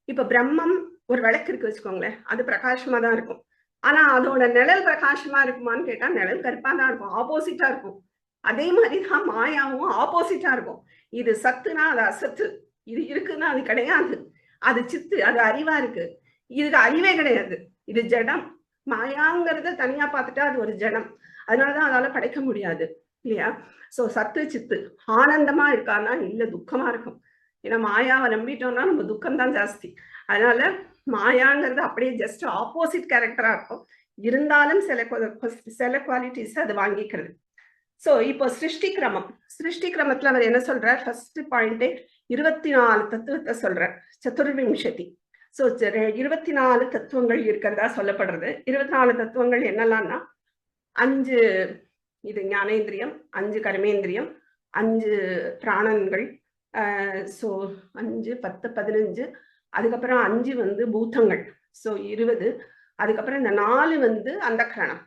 இப்ப பிரம்மம் ஒரு விளக்கு இருக்கு வச்சுக்கோங்களேன், அது பிரகாசமா தான் இருக்கும். ஆனா அதோட நிழல் பிரகாசமா இருக்குமான்னு கேட்டா நிழல் கருப்பா தான் இருக்கும், ஆப்போசிட்டா இருக்கும். அதே மாதிரிதான் மாயாவும் ஆப்போசிட்டா இருக்கும். இது சத்துனா அது அசத்து, இது இருக்குன்னா அது கிடையாது, அது சித்து, அது அறிவா இருக்கு, இதுக்கு அறிவே கிடையாது, இது ஜடம். மாயாங்கிறத தனியா பார்த்துட்டா அது ஒரு ஜடம், அதனாலதான் அதால படைக்க முடியாது இல்லையா? சோ சத்து சித்து ஆனந்தமா இருக்கான்னா இல்ல, துக்கமா இருக்கும். ஏன்னா மாயாவை நம்பிட்டோம்னா நம்ம துக்கம் தான் ஜாஸ்தி. அதனால மாயாங்கிறது அப்படியே ஜஸ்ட் ஆப்போசிட் கேரக்டரா இருக்கும், இருந்தாலும் சில குவாலிட்டிஸ் அது வாங்கிக்கிறது. சோ இப்போ சிருஷ்டி கிரமம், சிருஷ்டி கிரமத்துல அவர் என்ன சொல்றார்? ஃபர்ஸ்ட் பாயிண்டே 24 தத்துவத்தை சொல்றார், சதுர்விம்சதி. சோ 24 தத்துவங்கள் இருக்கிறதா சொல்லப்படுறது. 24 தத்துவங்கள் என்னெல்லாம்னா 5 இது ஞானேந்திரியம், 5 கர்மேந்திரியம், 5 பிராணன்கள், சோ 5 10 15, அதுக்கப்புறம் 5 வந்து பூதங்கள், சோ 20, அதுக்கப்புறம் இந்த 4 வந்து அந்தக்கரணம்.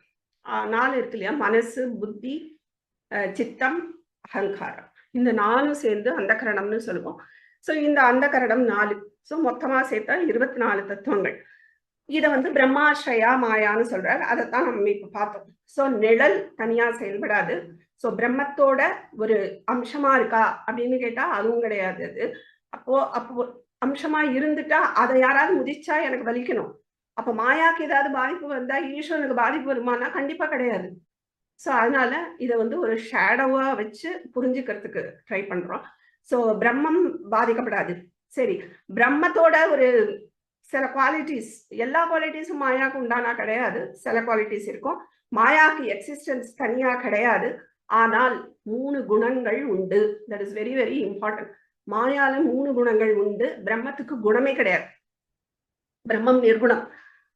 4 இருக்கு இல்லையா, மனசு, புத்தி, சித்தம், அகங்காரம், இந்த 4 சேர்ந்து அந்தக்கரணம்னு சொல்லுவோம். சோ இந்த அந்தக்கரணம் 4, சோ மொத்தமா சேர்த்தா 24 தத்துவங்கள். இத வந்து பிரம்மாஸ்ரயா மாயான்னு சொல்றாரு, அதைத்தான் நம்ம இப்ப பார்த்தோம். சோ நிழல் தனியா செயல்படாது. சோ பிரம்மத்தோட ஒரு அம்சமா இருக்கா அப்படின்னு கேட்டா அதுவும் கிடையாது. அது அப்போ அம்சமா இருந்துட்டா அதை யாராவது முதிச்சா எனக்கு வலிக்கணும். அப்ப மாயாக்கு ஏதாவது பாதிப்பு வந்தா ஈஸ்வரனுக்கு பாதிப்பு வருமானா கண்டிப்பா கிடையாது. சோ அதனால இதை வந்து ஒரு ஷேடோவா வச்சு புரிஞ்சுக்கிறதுக்கு ட்ரை பண்றோம். சோ பிரம்மம் பாதிக்கப்படாது. சரி, பிரம்மத்தோட ஒரு சில குவாலிட்டிஸ், எல்லா குவாலிட்டிஸும் மாயாக்கு உண்டானா கிடையாது, சில குவாலிட்டிஸ் இருக்கும். மாயாக்கு எக்ஸிஸ்டன்ஸ் தனியா கிடையாது, ஆனால் 3 குணங்கள் உண்டு. That is very very important. மாயால 3 குணங்கள் உண்டு, பிரம்மத்துக்கு குணமே கிடையாது. பிரம்மம் நிர்குணம்,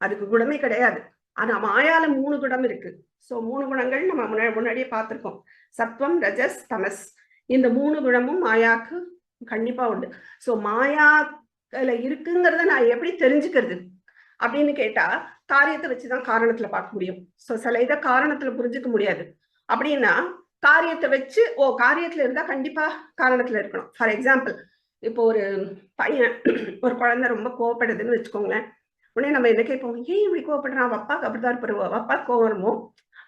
அதுக்கு குணமே கிடையாது. ஆனா மாயால 3 குணம் இருக்கு. சோ 3 குணங்கள் நம்ம முன்னாடியே பார்த்திருக்கோம், சத்வம், ரஜஸ், தமஸ். இந்த 3 குணமும் மாயாக்கு கண்டிப்பா உண்டு. சோ மாயால இருக்குங்கிறத நான் எப்படி தெரிஞ்சுக்கிறது அப்படின்னு கேட்டா காரியத்தை வச்சுதான் காரணத்துல பார்க்க முடியும். சோ சில இதை காரணத்துல புரிஞ்சுக்க முடியாது. அப்படின்னா காரியத்தை வச்சு காரியத்துல இருந்தா கண்டிப்பா காரணத்துல இருக்கணும். ஃபார் எக்ஸாம்பிள், இப்போ ஒரு பையன், ஒரு குழந்தை ரொம்ப கோவப்படுதுன்னு வச்சுக்கோங்களேன். உடனே நம்ம என்ன கேட்போம்? ஏன் இப்படி கோவப்படுறான்? அப்பாக்கு அப்படிதான் இருப்பாரு, அப்பா கோவம் வருமோ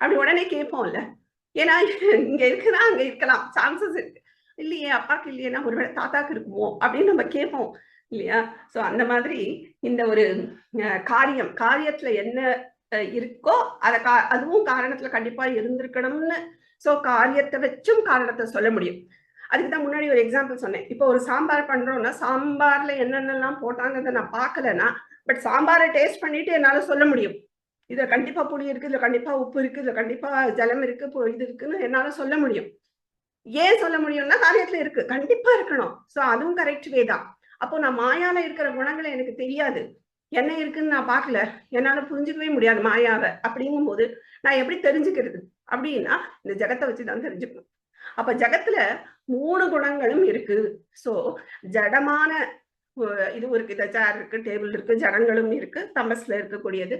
அப்படி உடனே கேட்போம்ல. ஏன்னா இங்க இருக்குன்னா அங்க இருக்கலாம், சான்சஸ் இருக்கு. இல்லையே அப்பாக்கு இல்லையேன்னா ஒருவேளை தாத்தாக்கு இருக்குமோ அப்படின்னு நம்ம கேட்போம் இல்லையா? சோ அந்த மாதிரி இந்த ஒரு காரியத்துல என்ன இருக்கோ அதுவும் காரணத்துல கண்டிப்பா இருந்திருக்கணும்னு. சோ காரியத்தை வச்சும் காரணத்தை சொல்ல முடியும். அதுக்குதான் முன்னாடி ஒரு எக்ஸாம்பிள் சொன்னேன். இப்போ ஒரு சாம்பார் பண்றோம்னா சாம்பார்ல என்னென்னலாம் போட்டாங்கிறத நான் பார்க்கலன்னா, பட் சாம்பாரை டேஸ்ட் பண்ணிட்டு என்னால சொல்ல முடியும், இதுல கண்டிப்பா புளி இருக்கு, இதுல கண்டிப்பா உப்பு இருக்கு, இதுல கண்டிப்பா ஜலம் இருக்கு, இது இருக்குன்னு என்னால சொல்ல முடியும். ஏன் சொல்ல முடியும்னா காரியத்துல இருக்கு, கண்டிப்பா இருக்கணும். சோ அதுவும் கரெக்ட் வே தான். அப்போ நான் மாயால இருக்கிற குணங்களை எனக்கு தெரியாது, என்ன இருக்குன்னு நான் பார்க்கல, என்னால புரிஞ்சுக்கவே முடியாது மாயாவை. அப்படிங்கும் போது நான் எப்படி தெரிஞ்சுக்கிறது அப்படின்னா இந்த ஜகத்தை வச்சுதான் தெரிஞ்சுக்கணும். அப்ப ஜகத்துல 3 குணங்களும் இருக்கு. சோ ஜடமான இது இருக்கு, இந்த சேர் இருக்கு, டேபிள் இருக்கு, ஜடங்களும் இருக்கு, தமஸ்ல இருக்கக்கூடியது,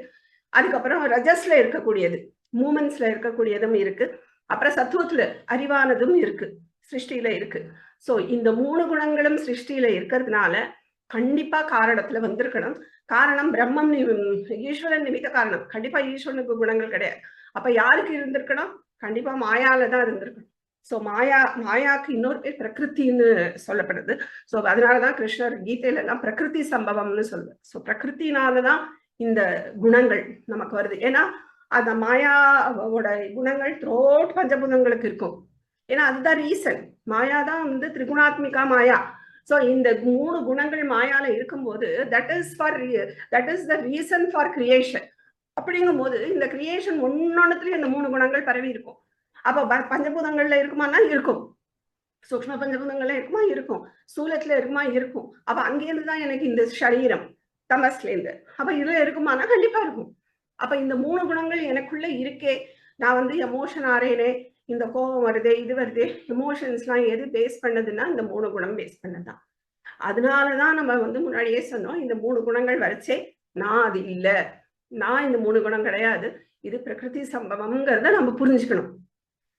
அதுக்கப்புறம் ரஜஸ்ல இருக்கக்கூடியது, மூமெண்ட்ஸ்ல இருக்கக்கூடியதும் இருக்கு, அப்புறம் சத்துவத்துல அறிவானதும் இருக்கு, சிருஷ்டியில இருக்கு. சோ இந்த 3 குணங்களும் சிருஷ்டியில இருக்கிறதுனால கண்டிப்பா காரணத்துல வந்திருக்கணும். காரணம் பிரம்மம், ஈஸ்வரன் நிமித்த காரணம், கண்டிப்பா ஈஸ்வரனுக்கு குணங்கள் கிடையாது. அப்ப யாருக்கு இருந்திருக்கணும்? கண்டிப்பா மாயால தான் இருந்திருக்கணும். சோ மாயாக்கு இன்னொரு பேர் பிரகிருத்தின்னு சொல்லப்படுது. சோ அதனாலதான் கிருஷ்ணர் கீதையில எல்லாம் பிரகிருதி சம்பவம்னு சொல்லுவார். சோ பிரகிருத்தினாலதான் இந்த குணங்கள் நமக்கு வருது. ஏன்னா அந்த மாயாவோட குணங்கள் த்ரோட் பஞ்சபூதங்களுக்கு இருக்கும். ஏன்னா அதுதான் ரீசன். மாயாதான் வந்து திரிகுணாத்மிகா மாயா. சோ இந்த 3 குணங்கள் மாயால இருக்கும்போது that is the reason for creation. அப்படிங்கும் போது இந்த கிரியேஷன் ஒன்னொன்னுலயும் இந்த 3 குணங்கள் பரவி இருக்கும். அப்ப பஞ்சபூதங்கள்ல இருக்குமானா இருக்கும், சூக்ஷ்ம பஞ்சபூதங்கள்ல இருக்குமா இருக்கும், ஸ்தூலத்துல இருக்குமா இருக்கும். அப்ப அங்கேருந்து தான் எனக்கு இந்த சரீரம், தமஸ்ல இருந்து. அப்ப இதுல இருக்குமானா கண்டிப்பா இருக்கும். அப்ப இந்த 3 குணங்கள் எனக்குள்ள இருக்கே. நான் வந்து எமோஷன் ஆறேனே, இந்த கோபம் வருதே, இது வருதே, எமோஷன்ஸ் எல்லாம் எது பேஸ் பண்ணதுன்னா இந்த 3 குணம் பேஸ் பண்ணதான். அதனாலதான் நம்ம வந்து முன்னாடியே சொன்னோம், இந்த 3 குணங்கள் வரைச்சே நான் அது இல்ல, நான் இந்த 3 குணம் கிடையாது, இது பிரகிருதி சம்பவம்ங்கிறத நம்ம புரிஞ்சுக்கணும்.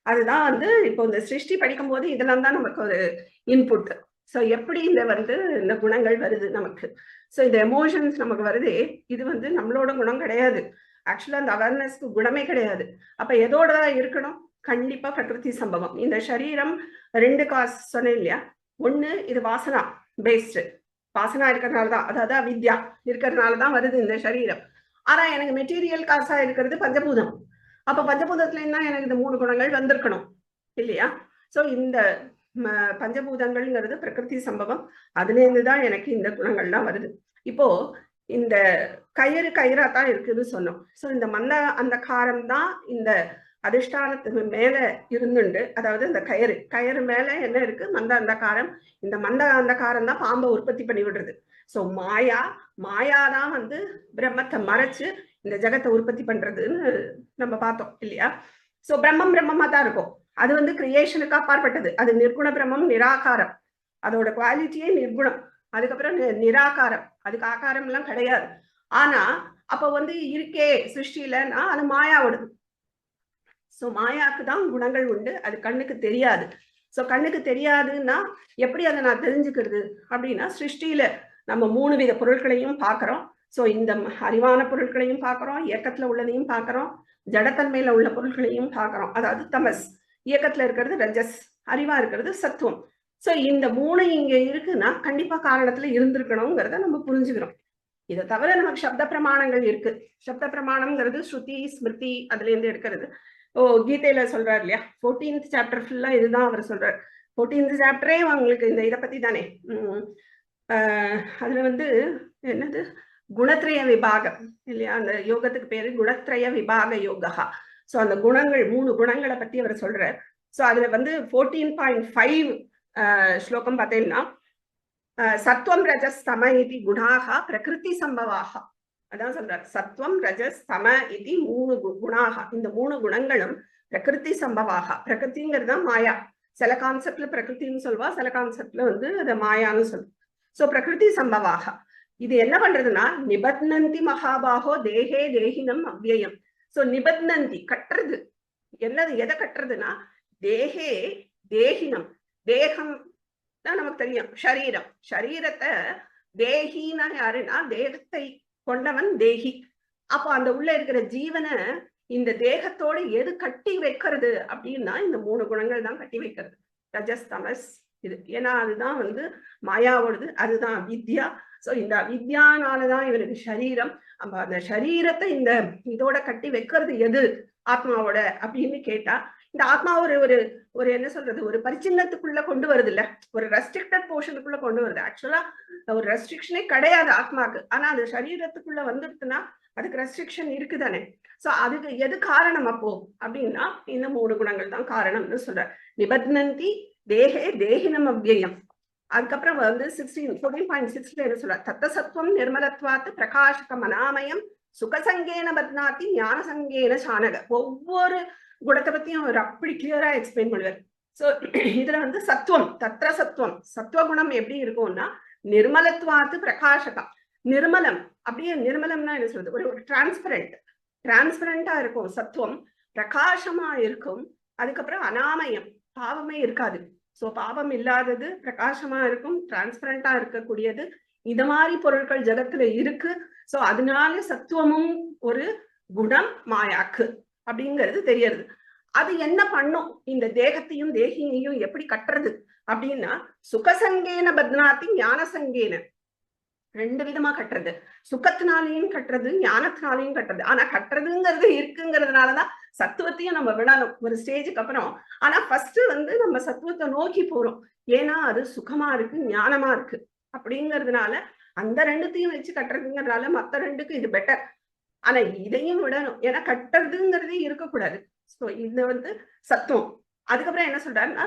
அதுதான் வந்து இப்போ இந்த சிருஷ்டி படிக்கும் போது இதெல்லாம் தான் நமக்கு ஒரு இன்புட். சோ எப்படி இந்த குணங்கள் வருது நமக்கு? சோ இந்த எமோஷன்ஸ் நமக்கு வருதே, இது நம்மளோட குணம் கிடையாது. ஆக்சுவலா அந்த அவேர்னஸ்க்கு குணமே கிடையாது. அப்ப எதோட தான் இருக்கணும்? கண்டிப்பா பிரகிருதி சம்பவம். இந்த சரீரம் 2 காசு சொன்னேன் இல்லையா? ஒண்ணு இது வாசனா பேஸ்டு, வாசனா இருக்கிறதுனாலதான், அதாவது அவித்யா இருக்கிறதுனாலதான் வருது இந்த சரீரம். ஆனா எனக்கு மெட்டீரியல் காசா இருக்கிறது பஞ்சபூதம். அப்ப பஞ்சபூதத்துல என்ன எனக்கு இந்த 3 குணங்கள் வந்திருக்கணும் இல்லையா? சோ இந்த பஞ்சபூதங்கள்ங்கிறது பிரகிருதி சம்பவம். அதுல இருந்துதான் எனக்கு இந்த குணங்கள்லாம் வருது. இப்போ இந்த கயிறா தான் இருக்குன்னு சொன்னோம். சோ இந்த அந்த காரம் தான் இந்த அதிஷ்டானத்துக்கு மேல இருந்துண்டு, அதாவது இந்த கயிறு மேல என்ன இருக்கு? மந்த அந்த காரம். இந்த மந்த அந்த காரம் தான் பாம்பை உற்பத்தி பண்ணி விடுறது. சோ மாயாதான் பிரம்மத்தை மறைச்சு இந்த ஜெகத்தை உற்பத்தி பண்றதுன்னு நம்ம பார்த்தோம் இல்லையா? சோ பிரம்மமா தான் இருக்கும். அது கிரியேஷனுக்கு அப்பாற்பட்டது. அது நிர்குண பிரம்மம், நிராகாரம். அதோட குவாலிட்டியே நிர்குணம். அதுக்கப்புறம் நிராகாரம், அதுக்கு ஆகாரம் எல்லாம் கிடையாது. ஆனா அப்ப இருக்கே சிருஷ்டிலன்னா அது மாயாவோடது. சோ மாயாக்கு தான் குணங்கள் உண்டு, அது கண்ணுக்கு தெரியாது. சோ கண்ணுக்கு தெரியாதுன்னா எப்படி அதை நான் தெரிஞ்சுக்கிறது அப்படின்னா, சிருஷ்டியில நம்ம 3 வித பொருட்களையும் பார்க்கிறோம். சோ இந்த அறிவான பொருட்களையும் பார்க்கிறோம், இயக்கத்துல உள்ளதையும் பார்க்கிறோம், ஜடத்தன்மையில உள்ள பொருட்களையும் பார்க்கிறோம். அதாவது தமஸ், இயக்கத்துல இருக்கிறது ரஜஸ், அறிவா இருக்கிறது சத்துவம். சோ இந்த 3 இங்க இருக்குன்னா கண்டிப்பா காரணத்துல இருந்திருக்கணுங்கிறத நம்ம புரிஞ்சுக்கிறோம். இதை தவிர நமக்கு சப்த பிரமாணங்கள் இருக்கு. சப்த பிரமாணம்ங்கிறது ஸ்ருதி ஸ்மிருதி அதுல இருந்து எடுக்கிறது. கீதையில சொல்றாரு இல்லையா? 14th சாப்டர் ஃபுல்லா இதுதான் அவர் சொல்றாரு. 14th சாப்டரே உங்களுக்கு இந்த இதை பத்தி தானே. அதுல என்னது குணத்ரய விபாகம் இல்லையா? அந்த யோகத்துக்கு பேரு குணத்ரய விபாக யோகா. சோ அந்த குணங்கள் 3 குணங்களை பத்தி அவர் சொல்றார். சோ அதுல 14.5 ஸ்லோகம் பார்த்தீங்கன்னா, சத்வம் ரஜஸ் தம இதி குணாக பிரகிருதி சம்பவாக. அதான் சொல்றார், சத்வம் ரஜஸ் தம இதி 3 குணாக. இந்த 3 குணங்களும் பிரகிருதி சம்பவாக. பிரகிருதிங்கிறது மாயா. சில கான்செப்ட்ல பிரகிருத்தின்னு சொல்வா, சில கான்செப்ட்ல அதை மாயான்னு சொல்லுவா. சோ பிரகிருதி சம்பவாக. இது என்ன பண்றதுன்னா, நிபத்னந்தி மகாபாகோ தேகே தேகினம் அவ்யயம். சோ நிபத்னந்தி கட்டுறது. எதை கட்டுறதுன்னா, தேகே தேகினம், தேகம் தான் நமக்கு தெரியும், சரீரம். சரீரத்தை தேகினா யாருன்னா, தேகத்தை கொண்டவன் தேகி. அப்போ அந்த உள்ள இருக்கிற ஜீவனை இந்த தேகத்தோட எது கட்டி வைக்கிறது அப்படின்னா, இந்த 3 குணங்கள் தான் கட்டி வைக்கிறது. ரஜஸ் தமஸ் இது. ஏன்னா அதுதான் மாயாவோடது, அதுதான் அவித்யா. சோ இந்த அவித்யானாலதான் இவனுக்கு சரீரம். அப்ப அந்த சரீரத்தை இந்த இதோட கட்டி வைக்கிறது எது? ஆத்மாவோட அப்படின்னு கேட்டா, இந்த ஆத்மா ஒரு என்ன சொல்றது, ஒரு பரிச்சின்னத்துக்குள்ள கொண்டு வருது இல்ல, ஒரு ரெஸ்ட்ரிக்டட் போர்ஷனுக்குள்ள கொண்டு வருது. ஆக்சுவலா ஒரு ரெஸ்ட்ரிக்ஷனே கிடையாது ஆத்மாக்கு. ஆனா அது சரீரத்துக்குள்ள வந்துடுதுன்னா அதுக்கு ரெஸ்ட்ரிக்ஷன் இருக்குதானே. சோ அதுக்கு எது காரணம் அப்போ அப்படின்னா, இந்த 3 குணங்கள் தான் காரணம்னு சொல்ற. நிபத்னந்தி தேகே தேகினம் அவ்யயம். அதுக்கப்புறம் 14.6 என்ன சொல்ற, தத்தசத்துவம் நிர்மலத்வாத்து பிரகாசகம் அனாமயம் சுகசங்கேன பத்னாத்தி ஞான சங்கேன சானக. ஒவ்வொரு குணத்தை பத்தியும் அவர் அப்படி கிளியரா எக்ஸ்பிளைன் பண்ணுவார். சோ இதுல சத்துவம், தத்ர சத்துவம், சத்துவகுணம் எப்படி இருக்கும்னா, நிர்மலத்வாத்து பிரகாசகம். நிர்மலம், அப்படியே நிர்மலம்னா என்ன சொல்றது, ஒரு டிரான்ஸ்பரண்டா இருக்கும் சத்துவம், பிரகாசமா இருக்கும். அதுக்கப்புறம் அனாமயம், பாவமே இருக்காது. சோ பாவம் இல்லாதது, பிரகாசமா இருக்கும், டிரான்ஸ்பரண்டா இருக்கக்கூடியது. இந்த மாதிரி பொருட்கள் ஜகத்துல இருக்கு. சோ அதனால சத்துவமும் ஒரு குணம் மாயாக்கு அப்படிங்கிறது தெரியறது. அது என்ன பண்ணும், இந்த தேகத்தையும் தேகியையும் எப்படி கட்டுறது அப்படின்னா, சுகசங்கேன பத்னாத்தி ஞான சங்கேன. 2 விதமா கட்டுறது. சுகத்தினாலையும் கட்டுறது, ஞானத்தினாலையும் கட்டுறது. ஆனா கட்டுறதுங்கிறது இருக்குங்கிறதுனாலதான் சத்துவத்தையும் நம்ம விடணும் ஒரு ஸ்டேஜுக்கு அப்புறம். ஆனா ஃபர்ஸ்ட் நம்ம சத்துவத்தை நோக்கி போறோம். ஏன்னா அது சுகமா இருக்கு, ஞானமா இருக்கு அப்படிங்கிறதுனால அந்த 2த்தையும் வச்சு கட்டுறதுங்கிறதுனால மத்த 2க்கு இது பெட்டர். ஆனா இதையும் விடணும், ஏன்னா கட்டுறதுங்கிறதே இருக்கக்கூடாது. சோ இது சத்துவம். அதுக்கப்புறம் என்ன சொல்றாருன்னா,